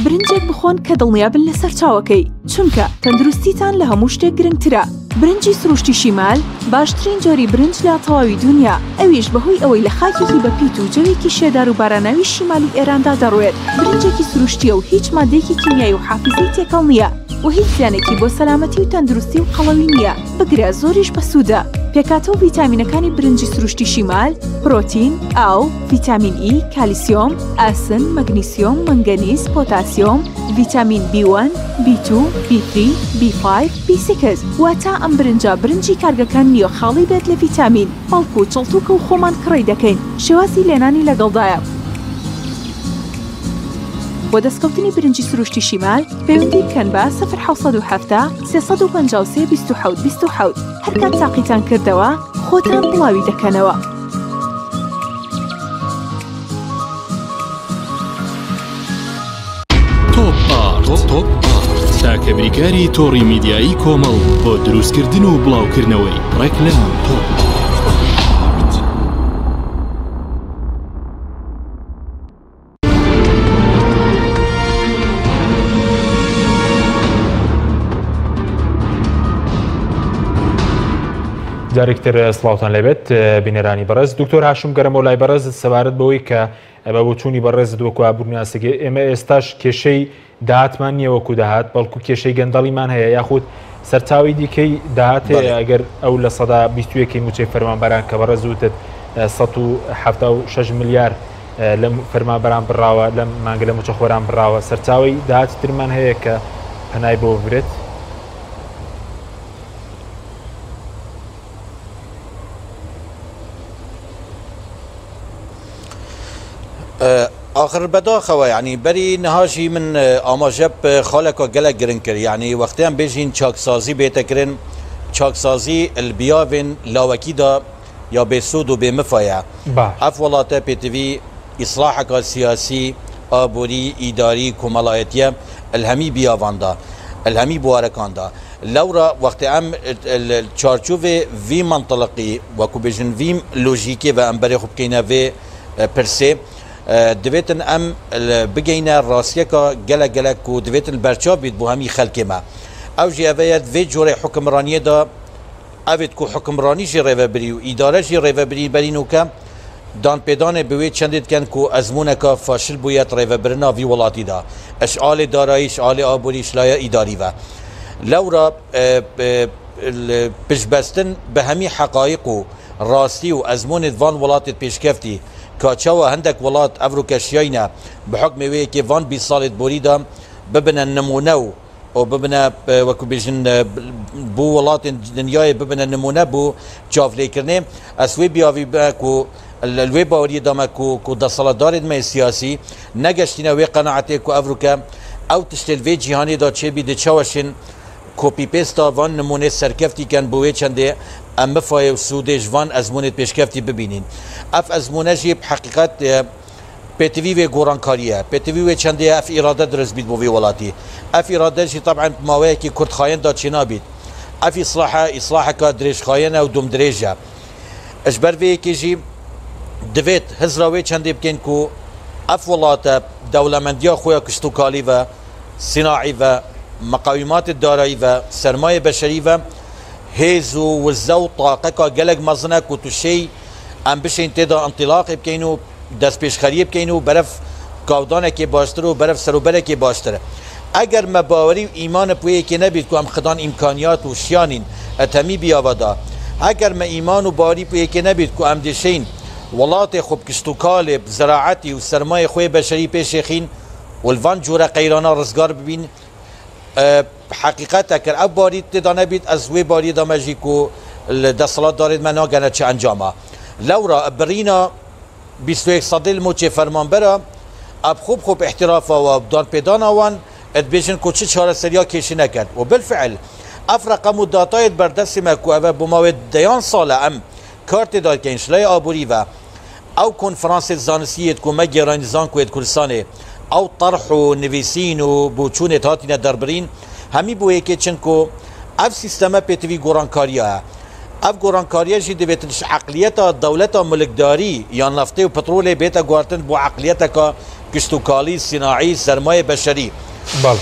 برنجێک بخۆن کە دڵنیابن لەسەر چاوەکەی، چونکە تەندروستیتان لە هەموو شتێک گرنگترە. برنجی سروشتی شیمال باشترین جۆری برنج لە تەواوی دنیا، ئەویش بەهۆی ئەوەی لە خاکێکی بەپیت و جەوێکی شێدار و باراناوی شیمالی ئێراندا دەڕوێت. برنجێکی سروشتیە و هیچ مادەیەکی کیمیایی و حافزەی تێکەڵ نییە و هیچ زیانێکی بۆ سەلامەتی و تەندروستی و قەڵەوی نییە، بگرە زۆریش بەسوودە. پێکاتەوە ڤیتامینەکانی برنجی سروشتی شیمال، پرۆتین، ئاو، ڤیتامین ئی، کالیسیۆم، ئاسن، مەگنیسیۆم، مەنگەنیز، پۆتاسیۆم، ڤیتامین B1، B2، B3، B5، B6. واتە ئەم برنجی کارگەکان نییە خاڵی بێت لە ڤیتامین، بەڵکو چڵتوکە و خۆمان کڕی دەکەین. شێوازی لێنانی لەگەڵدایە. بۆ دەستکەوتنی برنجی سروشتی شیمال پەیوەندی بکەن بە 0حوسەد و 353 27 27. هەر کات تاقیتان کردەوە خۆتان بڵاوی دەکەنەوە. تۆپ تاکە بریکاری تۆڕی میدیایی کۆمەڵ بۆ دروستکردن و بڵاوکردنەوەی ڕێکلام تۆپ. جارێکتر سڵاوتان لەبێت بینەرانی بەڕێز. دکتۆر هاشم گەرەمەوە لای بەڕێز سەبارەت بەوەی کە بە بۆچوونی بەڕێزت وەکو ئابوورناسێکی ئێمە ئێستاش کێشەی داهاتمان نییە وەکو داهات، بەڵکو کێشەی گەندەڵیمان هەیە یاخود سەرچاوی دیکەی داهات هەیە. ئەگەر ئەو لە سەدا 21 موچەی فەرمانبەران کە بەڕێز وتت 176 ملیار لەم فەرمانبەران بڕاوە، لەم مانگە لە موچە خۆران بڕاوە، سەرچاوی داهاتی ترمان هەیە کە پەنای بۆ بێت. آخر بداخەوە یعنی بەری نەهاژی من ئاماژە خاڵێکە gelek girin kir، yani wextiyan bêjîn çaksazî bêtekirin çaksazî il biyavên lawekî da ya bêsûd û bêmifa ye. Ev welate pêtivî îslaheka siyasî, aborî, îdarî, komelayetiye il hemî biyavan da, il hemî buwarekan da. Lewra wextê em çarçûvê vî menteqî wekû bêjin vî lojîkê ve em berê xwe bikeyne vê pirsê دەبێتن ئەم بگەینە ڕاستیەکە gelek و دەبێتن بەرچاو بیت بۆ هەمی خەلکێ me. Ew jî ev ye vê corê hukmraniyê da evêt ku hukmranî jî rêveberî û îdare jî rêveberî berîn û ke danpêdanê bi wê çendê dikin ku ezmûneka faşil bûye rêvebirina vî welatî da. Eşalê darayî, eşalê aborî, eşlaya îdarî ve. Lewra piştbestin bi hemî heqaîq û rastî û ezmûnê van welatê pêşkeftî کاچاوە هەندێک وڵات ئەڤروکەشیینە بە حکمی وەیەکی van 20 ساڵێت بۆریدا ببنە نمونە و ببنە وەکو بێژن بۆ وڵاتین دنیای ببنە نمونە بۆ چاولێکردنێ ئەس وێ بیاوی و لێ باوەریە دامەک و دەسەڵاتدارێت مە سیاسی نەگەشتینە وێ قەنەعەتێک و ئەڤروکە ئەو تشتێت وێ جیهانێدا چێبی دچاوەشن کۆپی پێستا van نمونێ سەرکەفتیکەن بۆ وێ چەندێ ئەم بفایە و سوودێژ van ئەزمونێت پێشکەفتی ببینین. ئەف ئەزمونەژی حقیقت پێتیوی وێ گۆڕانکاریە، پێتیوی وێ چەندێ ئەف ئیرادە دروست بیت بۆ وێ وڵاتی. ئەف ئیرادەژی طبعا ماوەیەکی کوردخایەندا چێنابیت. ئەف ئیسلاحەکە درێژخایەنە و دوم درێژە. ئەش بەر وەیەکێژی دەوێت هەزرا وێ چەندێ بکەین و ئەف وڵاتە دەوڵەمەندیە خۆیان کشتوکالی بە سیناعی بە مقاومات دارایی بە سەرمایە بەشەری بە هێز و وزە و تاقەکە gelek mezin ku tu şey em bişên têda entilaqê bikەین و destpêşxeriyê bikەین و beref gavdanekê baştir û beref seroberekê baştir. Eger me bawerî û îmanê wêyekê nebît ku em xidan îmkaniyat û şiyanîn etemî biyava da. Eger me îman û bawerî wêyekê nebît ku em dişên welatê xwe kiştûkalê ziraetî û sermayê xwe beşerî pêşêxîn û li van cure qeyrana rizgar bibîn حقیقت اگر اب باری تدا نبید از وی باری دامجی کو دستلات دارید من ناگنه چه انجامه لورا برینا 21 صدیل موچه فرمانبرا اب خوب احترافا و دان پیدان آوان ادبیشن کو چه چهار سریا کشی نکرد و بالفعل افرق مداتایت بردستی مکو او بماوید دیان ساله ام کارت داد که انشلای آبوری و او کنفرانس زانسیت کو مگیران زان کوید کلسانه او طرح و نویسین و بوچون هاتین دربرین همی بویه که چنکو اف سیستم پیتوی گورانکاریه ئەف گۆڕانکاریەشی دەبێت عقلیەتە دەولەتە ملکداری یان نەفتەی و پەترۆلێ بێتە گواردن بۆ عقلیەتەکە گشتوکاڵی سیناعی سەرمایە بەشەری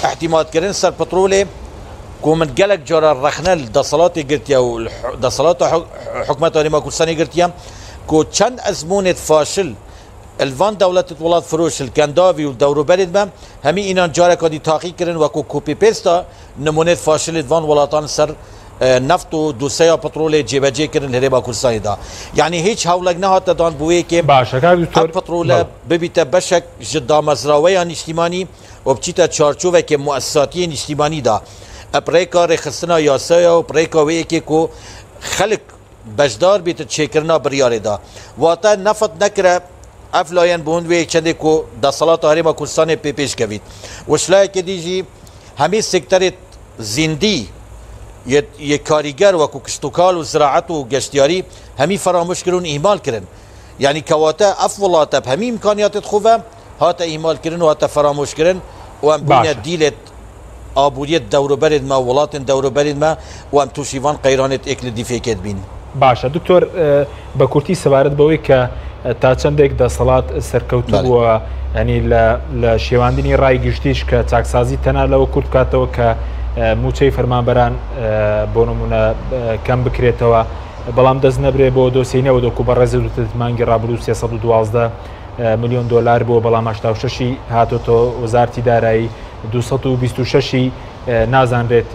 احتیماتکردن سەر پەترۆلێ کو من gelek جارە ڕەخنە دەسەڵاتی گرتیە و دەسەڵاتە حکومەت هەرێما کوردستانی گرتیە کو چەند ئەزمونێت فاشل الوان دەوڵەتت وڵات فرۆشل کەنداوی و دەوروبەرێت بە هەمی ئینان جارێکاتی تاقیکردن وەکو کوپی پێستا نمونێت فاشلێت وان وڵاتان سەر نفت و دووسەیە پەترۆلێ جێبەجێکردن هەرێما کوردستانیدا یعنی هیچ هەوڵێک نەهاتەدان بۆیەکێ پەترۆلە ببیتە بەشێک ji دامەزراوەیە نیشتیمانی و بچیتە چارچووێکی موەسساتیە نیشتیمانیدا ئەپڕێکا ڕێخستنا یاسایە و پڕێکا وەیەکێک و خەلک بەشدار بێتە چێکردنا بڕیارێدا واتە نەفت نەکرە ئەف لایەن بوون وێ چەندێک و دەسەڵاتە هەرێما کوردستانê پێ پێشکەویت وشلایەکێ دیژی هەمێ سێکتەرێت زیندی یە کاریگەر وەکو کشتوکاڵ و زراعەت و گەشتیاری هەمی فرامۆشکردن ئیهمالکردن یعنی کەواتە ئەف وڵاتە هەمی ئیمکانیاتت خوبە هاتە ئیهمالکردن و هاتە فرامۆشکردن و ئەم بینە دیلێت ئابووریەت دەوروبەرێت مە وڵاتن دەوروبەرێت مە و ئەم تووشیوان قەیرانێت ئێک لە دیفێکێت بین باشە دکتۆر بە کورتی سەبارەت بەوەی کە تا چەندێک دەسەڵات سەرکەوتو بووە ینی لە شێواندنی ڕای گشتیش کە چاکسازی تەنها لەوە کورت بکاتەوە کە موچەی فەرمانبەران بۆ نمونە کەم بکرێتەوە بەڵام دەست نەبرێ بۆ دۆسینەوە دۆکو بە ڕێزی مانگی ڕابردوو 312 میلیۆن دلار بۆ بەڵام 86 هاتۆتۆ وەزارەتی دارایی 226 نازانرێت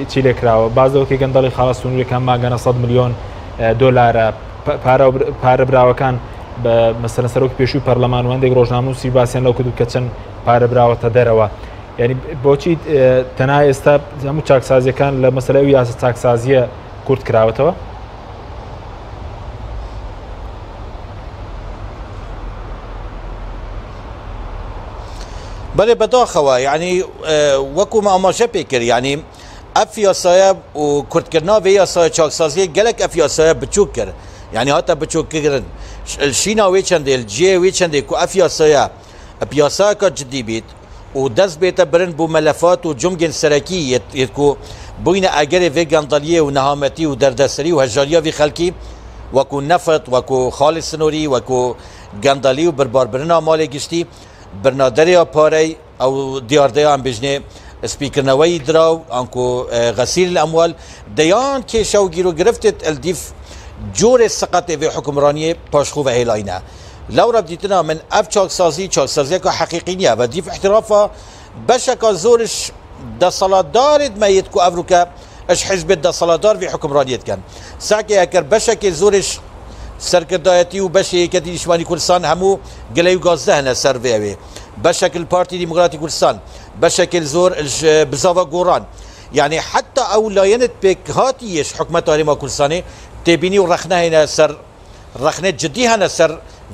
چی لێکراوە بازەوەکی گەندەڵی خاڵە سنوورەکان ماگەنە 100 میلیۆن دلارە پارە براوەکان بە مەسەرە سەرۆکی پێشووی پەرلەمان و هەندێک ڕۆژنامەنووسی باسییان لەو کردو کە چەند پارە براوەتە دەرەوە یعنی بۆچی تەنها ئێستا هەموو چاکسازیەکان لە مەسەلەی و یاسە چاکسازیە کورت کراوەتەوە بەێ بەداخەوە یعنی وەکو ئاماژە پێکرد ینی ئەف یاسایە و کورتکردنا بێ یاسایە چاکسازیە gelek ئەف یاسایە بچووک کرد یعنی هاتە بچووکردن شینا وێ چەندێ جێ وێ چەندێک و ئەف یاسایە پیاسایەکە جدی بیت و دەست بێتە برن بوو مەلەفات و جمگên سەرەکی و بووینە ئەگەرێ vê گەندەلیە و نەهامەتی و دەردەسەری و هەژاریە وی خەلکی وەکو نەفت وەکو خاڵی سنووری وەکو گەندەلی و برباربرنا مالێ گشتی برنادەریا پارەی ئەو دیاردەیان بژنێ سپیکردنەوەی دراو ئەنکو غەسیل ئەموال دەیان کێشە و گیر و گرفتێت ئەلدیف جۆرێ سەقەتێ vê حکمرانیê پاشخوڤە هێلاینە لەورە دیتنا من ئەف چاکسازیەکە حەقیقی نییە بە دیف احترافە بەشەکە زۆرش دەسەڵاتدارێت مەیت کو ئەڤروکە ئەش حیزبێت دەسەڵاتدار vê حکمرانیت کەن ساکێ ئەکەر بەشێکی زۆرش سەرکردایەتی و بەشی یەکەتی نیشتیمانی کوردستان هەموو گلەی و گازدە هەنە سەر vێوێ بەشەکل پارتی دیموکراتی کوردستان بەشەکل زۆر بزاوە گۆڕان یعنی حتا ئەو لایەنت پێک هاتیەش حکومەت هەرێما کوردستانê تێبینی و ڕەخنە هێنە سەر ڕەخنێت جدی هەنە سەر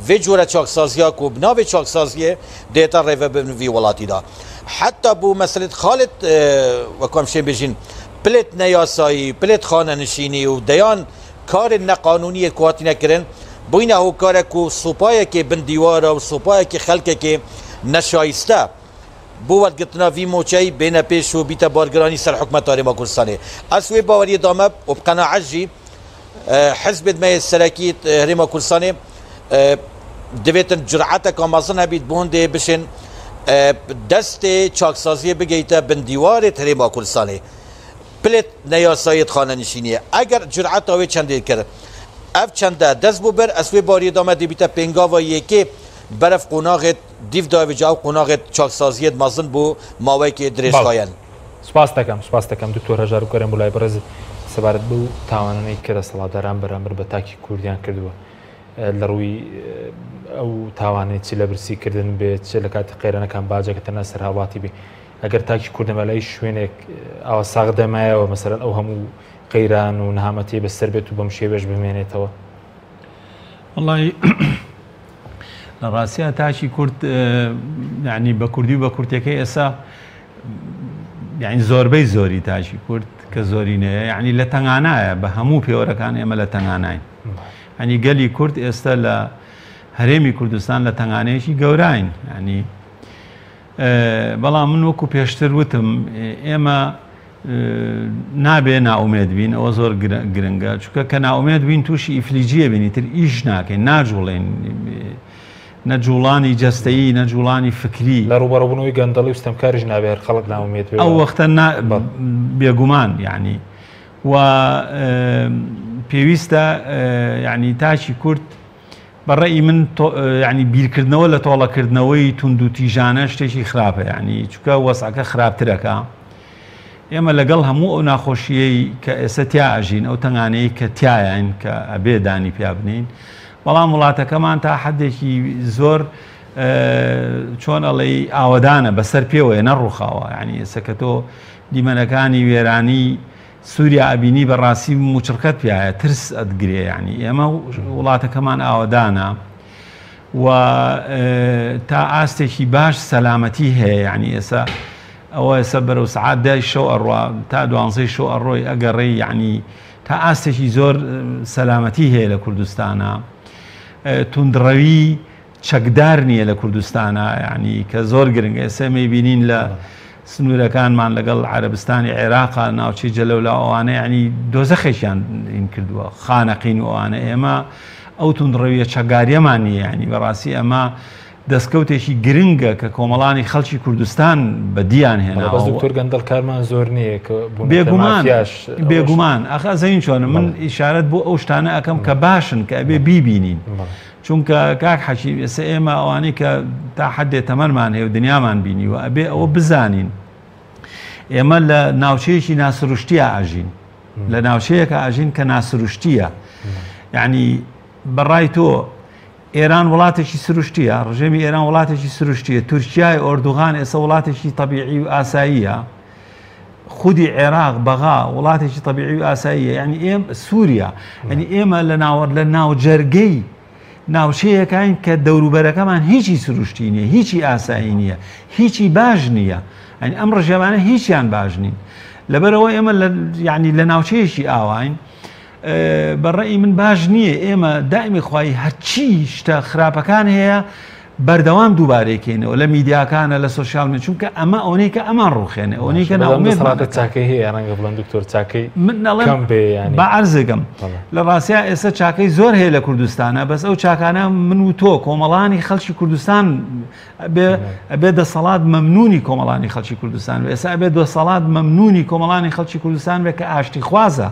vê جۆرە چاکسازیە و بناوێ چاکسازیە دێتە ڕێڤە بنوی وڵاتیدا حتا بوو مەسلت خاڵت وەکوم شێ بێژین پلێت نەیاسایی پلێت خانە نشینی و دەیان کارێ نەقانونیە کوواتی نەکردن بووینە هۆکارێک و سوپایەکێ بندیوارە و سوپایەکی خەلکێکی نەشایستە بۆ وەرگرتنا vî موچەی بێنە پێش و بیتە بارگرانی سەر حکومەت هەرێما کوردستانê ئەس وێ باوەریە دامە و بقەناعەت jî حزبێت مەیە سەرەکیت هەرێما کوردستانê دەبێتن جرعەتێکا مەزن هەبیت بۆ هەندێ بشن دەستێ چاکسازیە بگەیتە بندیوارێت هەرێما کوردستانê پلێت نەیاساییت خانە نشینیە ئەگەر جرعەتە وێ چەندێ کرد ئەف چەندە دەست بوو بەر ئەس وێ باوەریە دامە دەبیتە پێنگاوە یەکێ بەرەف قۆناغێت دیف داویجا و قۆناغێت چاکسازیەت مەزن بۆ ماوەیەکی درێژخایەن سپاس دەکەم دکتۆر هەژار و گەرم بۆ لای بەڕێزت سەبارەت بوو تاوانانەی کە دەسەڵاتداران بەرامبەر بە تاکی کوردیان کردووە لە ڕووی ئەو تاوانێت چی لە برسیکردن بێت چ لە کاتی قەیرانەکان باجەکە تەنها سەرهاواتی بێ ئەگەر تاکی کوردەمە لای شوێنێک ئەوە ساغ دەمایەوە مەسەرەن ئەو هەموو قەیران و نەهامەتی بەسەر بێت و بەم شێوەش بمێنێتەوە وڵی لە ڕاستیە تاکی کورد یعنی بە کوردی و بە کورتەکەی ئێستا یعنی زۆربەی زۆری تاکی کورد کە زۆرینەیە یعنی لە تەنگانایە بە هەموو پێوەرەکان ئێمە لە تەنگاناین ینی گەلی کورد ئێستا لە هەرێمی کوردستان لە تەنگانەیەکی گەوراین ینی بەڵام من وەکو پێشتر وتم ئێمە نابێ ناومێت بین ئەوە زۆر گرنگە چونکە کە ناومێت بین تووشی ئیفلیجیە بینی تر ئیش ناکەین ناجوڵێن نە جوڵانی جەستەیی نە جوڵانی فکری لە ڕوبەڕبوونەوەی گەندەڵی و ستەمکاریش نابێت خەڵک ناومێت ئەو وەختە بێگومان یعنی و پێویستە ینی تاچی کورد بەڕێی من ینی بیرکردنەوە لە تۆڵەکردنەوەی تونند و تیژانە شتێکی خراپە ینی چونکە وەسعەکە خراپترەکە ئێمە لەگەڵ هەموو ئەو ناخۆشیەی کە ئێستا تیا ئاژین ئەو تەنگانەی کە تایەن کە ئەبێ دانی پیا بنین بەڵام وڵاتەکەمان تا حدێکی زۆر چۆن ئەڵێ ئاوەدانە بەسەر پێوەیە نەڕووخاوە ینی ئێستا کە تۆ دیمەنەکانی وێرانی سووریا ئەبینی بەڕاستی موچڕکەت پیاە ترس ئەدگرێ ینی ئێمە وڵاتەکەمان ئاوەدانە و تا ئاستێکی باش سەلامەتی هەیە ینی ئێستا ئەوە ئێستا بەرەو سعات دای شەو ئەڕوا تا 12 شەو ئەڕۆی ئەگەڕێ ینی تا ئاستێکی زۆر سەلامەتی هەیە لە کوردستانە توندڕەوی چەکدار نییە لە کوردستانە ینی کە زۆر گرنگە ئێستا مەیبینین لە سنوورەکانمان لەگەڵ عەرەبستانی عێراقا ناوچەی جەلەولا ئەوانە ینی دۆزەخێکیان این کردووە خانەقین و ئەوانە ئێمە ئەو توندڕەویە چەکداریەمان نییە ینی بەڕاستی ئەمە دەستکەوتێکی گرنگە کە کۆمەڵانی خەڵکی کوردستان بەدیان هێنا بەس دکتۆر گەندەڵ کارمان زۆر نییە کە بێگومان ئەخە زەین چۆنە من ئیشارەت بۆ ئەو شتانە ئەەکەم کە باشن کە ئەبێ بیبینین چونکە کاک حەشیم ئێستا ئێمە ئەوانەی کە تا حدێ تەمەنمان هەیە و دنیامان بینی و ئەبێ ئەوە بزانین ئێمە لە ناوچەیەکی ناسروشتیە ئاژین لە ناوچەیەکە ئاژین کە ناسروشتیە یعنی بەڕای تۆ ئێران وڵاتێکی سروشتیە ڕژێمی ئێران وڵاتێکی سروشتیە تورکیای ئۆردوغان ئێستا وڵاتێکی طبیعی و ئاساییە خودی عێراق بەغا وڵاتێکی طبیعی و ئاساییە یعنی ئێمە سووریا ینی ئێمە لە ناوجەرگەی ناوچەیەکین کە دەوروبەرەکەمان هیچی سروشتی نییە هیچی ئاسایی نییە هیچی باش نییە ئەنی ئەم ڕژێمانە هیچیان باش نین لەبەرەوە ئێمە ینی لە ناوچەیەکی ئاواین بەڕێی من باش نییە ئێمە دائمی خوای هەرچی شتە خراپەکان هەیە بەردەوام دووبارێکێنەوە لە میدیاکانە لە سوۆسیال میدیا چونکە ئەمە ئەوەی کە ئەمان ڕوخێنێ ئەوەی کە ناومێت چاکەی هەیە ڕەنگە بڵند دکتۆر چاکەی کەم بێ بە عەرزێکم لە ڕاستیە ئێستا چاکەی زۆر هەیە لە کوردستانە بەس ئەو چاکانە من و تۆ کۆمەڵانی خەڵکی کوردستان ئەبێ دەسەڵات مەمنونی کۆمەڵانی خەڵکی کوردستان ئێستا ئەبێ دەسەڵات مەمنونی کۆمەڵانی خەڵکی کوردستان بێ کە ئاشتی خوازە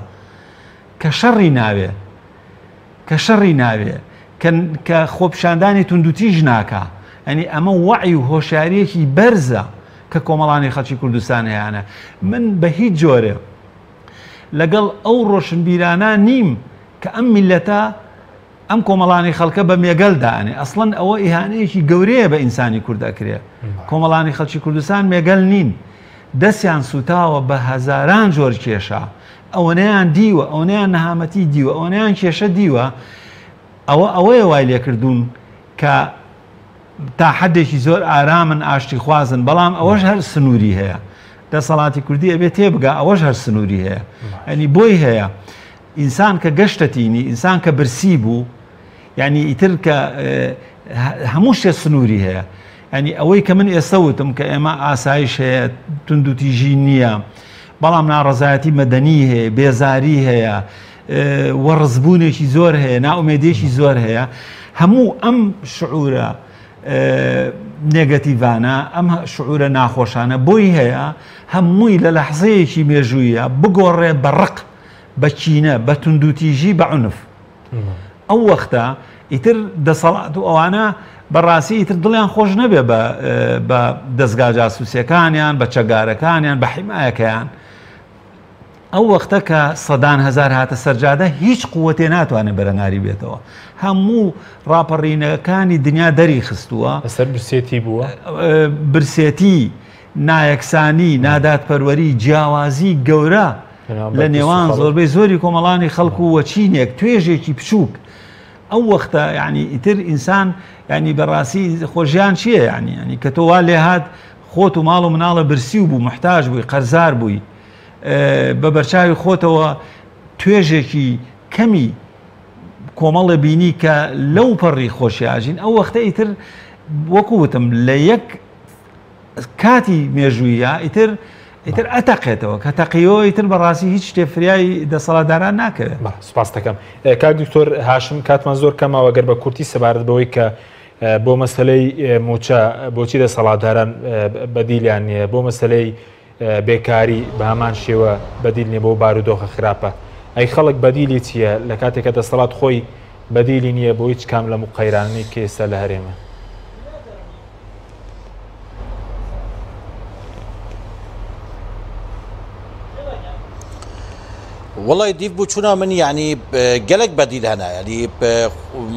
کە شەڕی ناوێ کە خۆپشاندانی توندوتیژ ناکە ئەنی ئەمە وعی و هۆشیارەیەکی بەرزە کە کۆمەڵانی خەڵکی کوردستان هەیەانە من بە هیچ جۆرێ لەگەڵ ئەو ڕۆشنبیرانە نیم کە ئەم میلەتە ئەم کۆمەڵانی خەڵکە بە مێگەلدانێ ئەسڵەن ئەوە ئیهانەیەکی گەورەیە بە ئینسانی کوورد ئەکرێ کۆمەڵانی خەڵکی کوردستان مێگەل نین دەستیان سوتاوە بە هەزاران جۆر کێشە ئەوەنەیان دیوە ئەوەنەیان نەهامەتی دیوە ئەوەنەیان کێشە دیوە ئەوەیە وای لێکردوون کە تا حدێکی زۆر ئارامن ئاشتی خوازن بەڵام ئەوەش هەر سنووری هەیە دەسەڵاتی کوردی ئەبێ تێبگا ئەوەش هەر سنووری هەیە ئەنی بۆی هەیە ئینسان کە گەشتەتینی ئینسان کە برسی بوو یعنی ئیتر کە هەموو شتێ سنووری هەیە ئەنی ئەوەی کە من ئێستا وتم کە ئێمە ئاسایش هەیە توندوتیژی نییە بەڵام ناڕەزایەتی مەدەنی هەیە بێزاری هەیە وەڕزبوونێکی زۆر هەیە ناومێدێکی زۆر هەیە هەموو ئەم شعورە نێگەتیڤانە ئەم شعورە ناخۆشانە بۆی هەیە هەمووی لە لەحزەیەکی مێژوویە بگۆڕێ بەڕق بە کینە بە توندوتیژی بە عنف ئەو وەختە ئیتر دەسەڵات و ئەوانە بەڕاستی ئیتر دڵیان خۆش نەبێ بە دەستگا جاسووسیەکانیان بە چەگارەکانیان بە حیمایەکەیان ئەو وەختە کە سەدان هەزار هاتە سەرجادە هیچ قووەتێ ناتوانێت بەرەناری بێتەوە هەموو ڕاپەڕینەکانی دنیا دەری خستووە لەسەر برسێتی بووە برسێتی نایەکسانی ناداتپەروەری جیاوازی گەورە لە نێوان زۆربەی زۆری کۆمەڵانی خەڵکو و وەچینێک توێژێکی بچووک ئەو وەختە یعنی ئیتر ئینسان ینی بەڕاستی خۆشیان چییە ینی کە تۆ وا لێ هات خۆت و ماڵ و مناڵە برسی و بوو محتاج بووی قەرزار بووی بە بەرچاوی خۆتەوە توێژێکی کەمی کۆمەڵە بینی کە لەو پەڕی خۆشیاژین ئەو وەختە ئیتر وەکووتم لە یەک کاتی مێژوویە ئیتر ئیتر ئەتەقێتەوە کە تەقیەوە ئیتر بەڕاستی هیچ شتێ فریای دەسەڵاتداران ناکەوێت. سوپاس دەکەم کاک دکتۆر هاشم کاتمان زۆر کەماوە گەر بە کورتی سەبارەت بەوەی کە بۆ مەسلەی موچە بۆچی دەسەڵاتداران بەدیلیان نییە بۆ مەسلەی بێکاری بە هەمان شێوە بەدیل نیە بۆ بارودۆخە خراپە ئەی خەڵک بەدیلی چییە لە کاتێکە دەسەڵات خۆی بەدیلی نییە بۆ هیچ کام لە مقەیرانەی کە ئێستا لە هەرێمە. والله ديف بوچونا من يعني قلق بديل هنا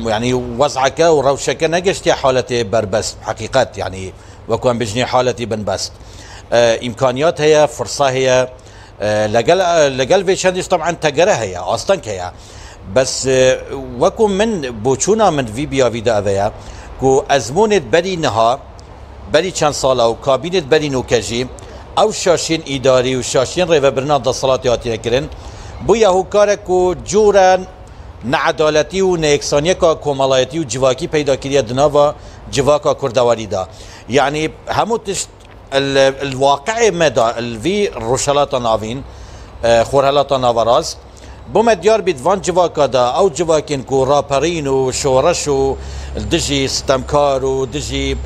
يعني وضعك وروشك نقشتي حالتي بربست حقيقة يعني وكون بجني حالتي بنبست امكانيات هي فرصة هي لقل في شندش طبعا تقرا هي اصلا هي بس وكون من بوچونا من في بي فيدا ذا كو ازمونه بدي نها بدي كان صاله وكابينه بدي نوكجي او شاشين اداري وشاشين ريفا برنامج صلاتياتي كرن بویا هو کارک و جورن نعدالتی و نیکسانی که کمالایتی و جواکی پیدا کردی دنوا جواکا کردواری دا یعنی همو تشت الواقع مدا الوی روشلات ناوین خورهلات ناوراز بومدیار بیدوان جواکا دا او جواکین کو راپرین و شورش و دجی ستمکار و دجی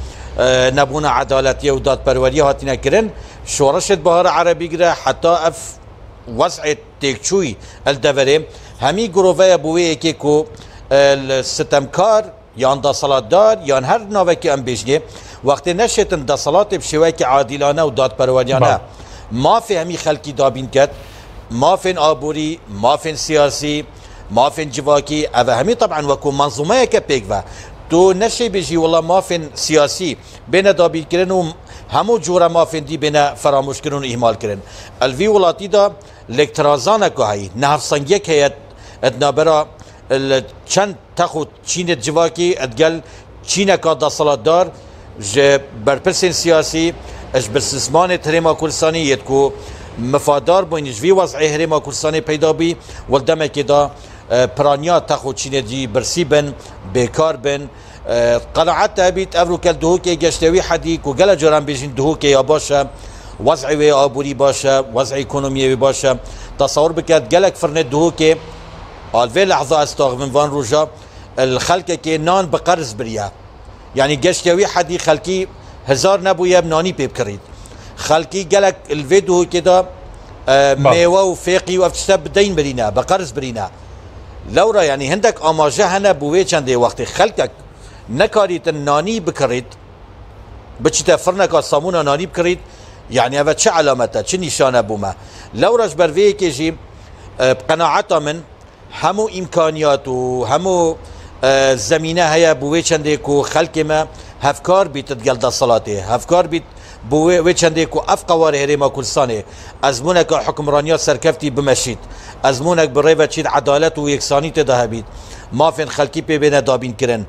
نبون عدالتی و دادپروری هاتینا کرن شورشت بهار عربی گره حتی اف وضع تكشوي الدفري همي جروفيا بويه كيكو الستمكار يان دا صلاة دار يان هر نوكي ام بيجني وقت نشت دا صلاة بشواكي عادلانه وداد پروانيانه ما في همي خلقي دابين كت ما في آبوري ما في سياسي ما في جواكي اوه همي طبعا وكو منظومه كبيكوا تو نشي بيجي والله ما في سياسي بين دابين كرن همو جورا ما في دي بين فراموش كرن اهمال كرن الفي ولاتي دا الکترازانه که هی نهف سنگی که ادنابرا چند تخو چین جواکی ادگل چین که دستالات دار ج برپرسین سیاسی اش برسسمان هرما کردستانی یت کو مفادار بینش وی وضع هرما کردستانی پیدا بی ولدمه که دا پرانیا تخو چین جی برسی بن بیکار بن قناعت هبیت افروکل دهو که گشتوی حدی کو گل جران بیشین دهو که یا باشه وضعي آبوري باشا وضع ايكونوميوي باشا تصور بكات قالك فرنت دهوكي الفي لحظة استغفن فان روجا الخلق كي نان بقرز بريا يعني قشتوي حدي خلقي هزار نبويا بناني بيب كريد خلقي قالك الفي دهوكي دا ميوه وفيقي وافتشتاب بدين برينا بقرز برينا لورا يعني هندك اماجه هنا بوي چنده وقت خلقك نكاريت الناني بكريد بچتا فرنك صامونا ناني بكريد يعني هذا شو علامته شو نشانه بوما لو رج برفيه كيجي بقناعته من همو امكانيات وهمو زمينه هيا بوي چنديكو خلق ما هفكار بيتدقل دا صلاته هفكار بيت بوي چنديكو افقوار هريما كلسانه ازمونك حكمرانيات سركفتي بمشيت ازمونك بريفه تشيد عدالت ويكساني تدهبيت ما فين خلقي بي بين دابين كرن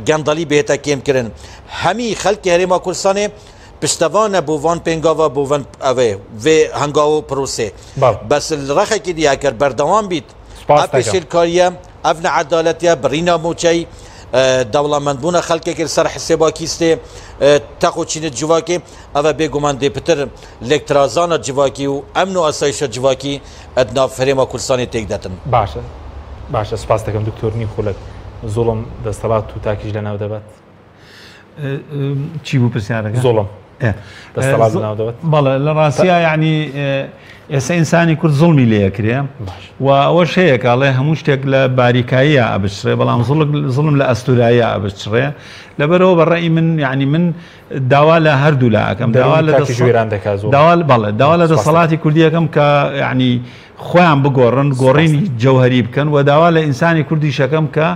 گندالي بهتا كيم كرن همي خلق هريما كلسانه پشتوانه بووان پنگاوا بووان اوه و هنگاو پروسه بس الرخه که دیا کر بردوام بیت اپیشل کاریه افن عدالتیه برینا موچی دولمندبون خلقه که سر حسابا کیسته تاقو چینه جواکی اوه بگومن دی پتر لکترازان جواکی و امن و اسایش جواکی ادنا فرما کلسانی تک داتن باشه سپاس دکم دکتور نیم خولک ظلم دستالات تو تاکیج لناو دبات چی بو پرسیارەکە ظلم دەستەڵات لەناو دەبێت بەڵێ لە ڕاستیە یعنی ئێستا ئینسانی کورد زڵمی لێ کرێ و ئەوەش هەیە کاڵێ هەموو شتێک لە باریکاییە ئەبچڕێ بەڵام زڵم لە ئەستوراییە ئەبچڕێ لەبەرەوە بەڕێی من یعنی من داوا لە هەردوو لا ئەەکەم داوا لە دەسەڵاتی کوردی ئەەکەم کە یعنی خۆیان بگۆڕن گۆڕینی جەوهری بکەن و داوا لە ئینسانی کوردی شەکەم کە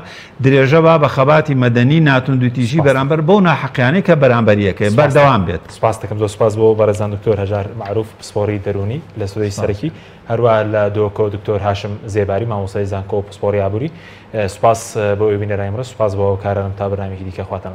درێژە با بە خەباتی مەدەنی ناتوندوتیژی بەرامبەر بەو ناحەقیانەی کە بەرامبەریەکەی بەردەوام بێت. سپاس دەکەم زۆر سپاس بۆ بەڕێزان دکتۆر هەژار معروف پسپۆڕی دەرونی لە سودەی سەرەکی هەروە لە دۆکۆ دکتۆر هاشم زێباری مامۆستای زانکۆ و پسپۆڕی ئابووری سپاس بۆ ئێوە بینەرانی ئەمڕۆ سپاس بۆ کارانم تا بەرنامێکی دیکە خواتان.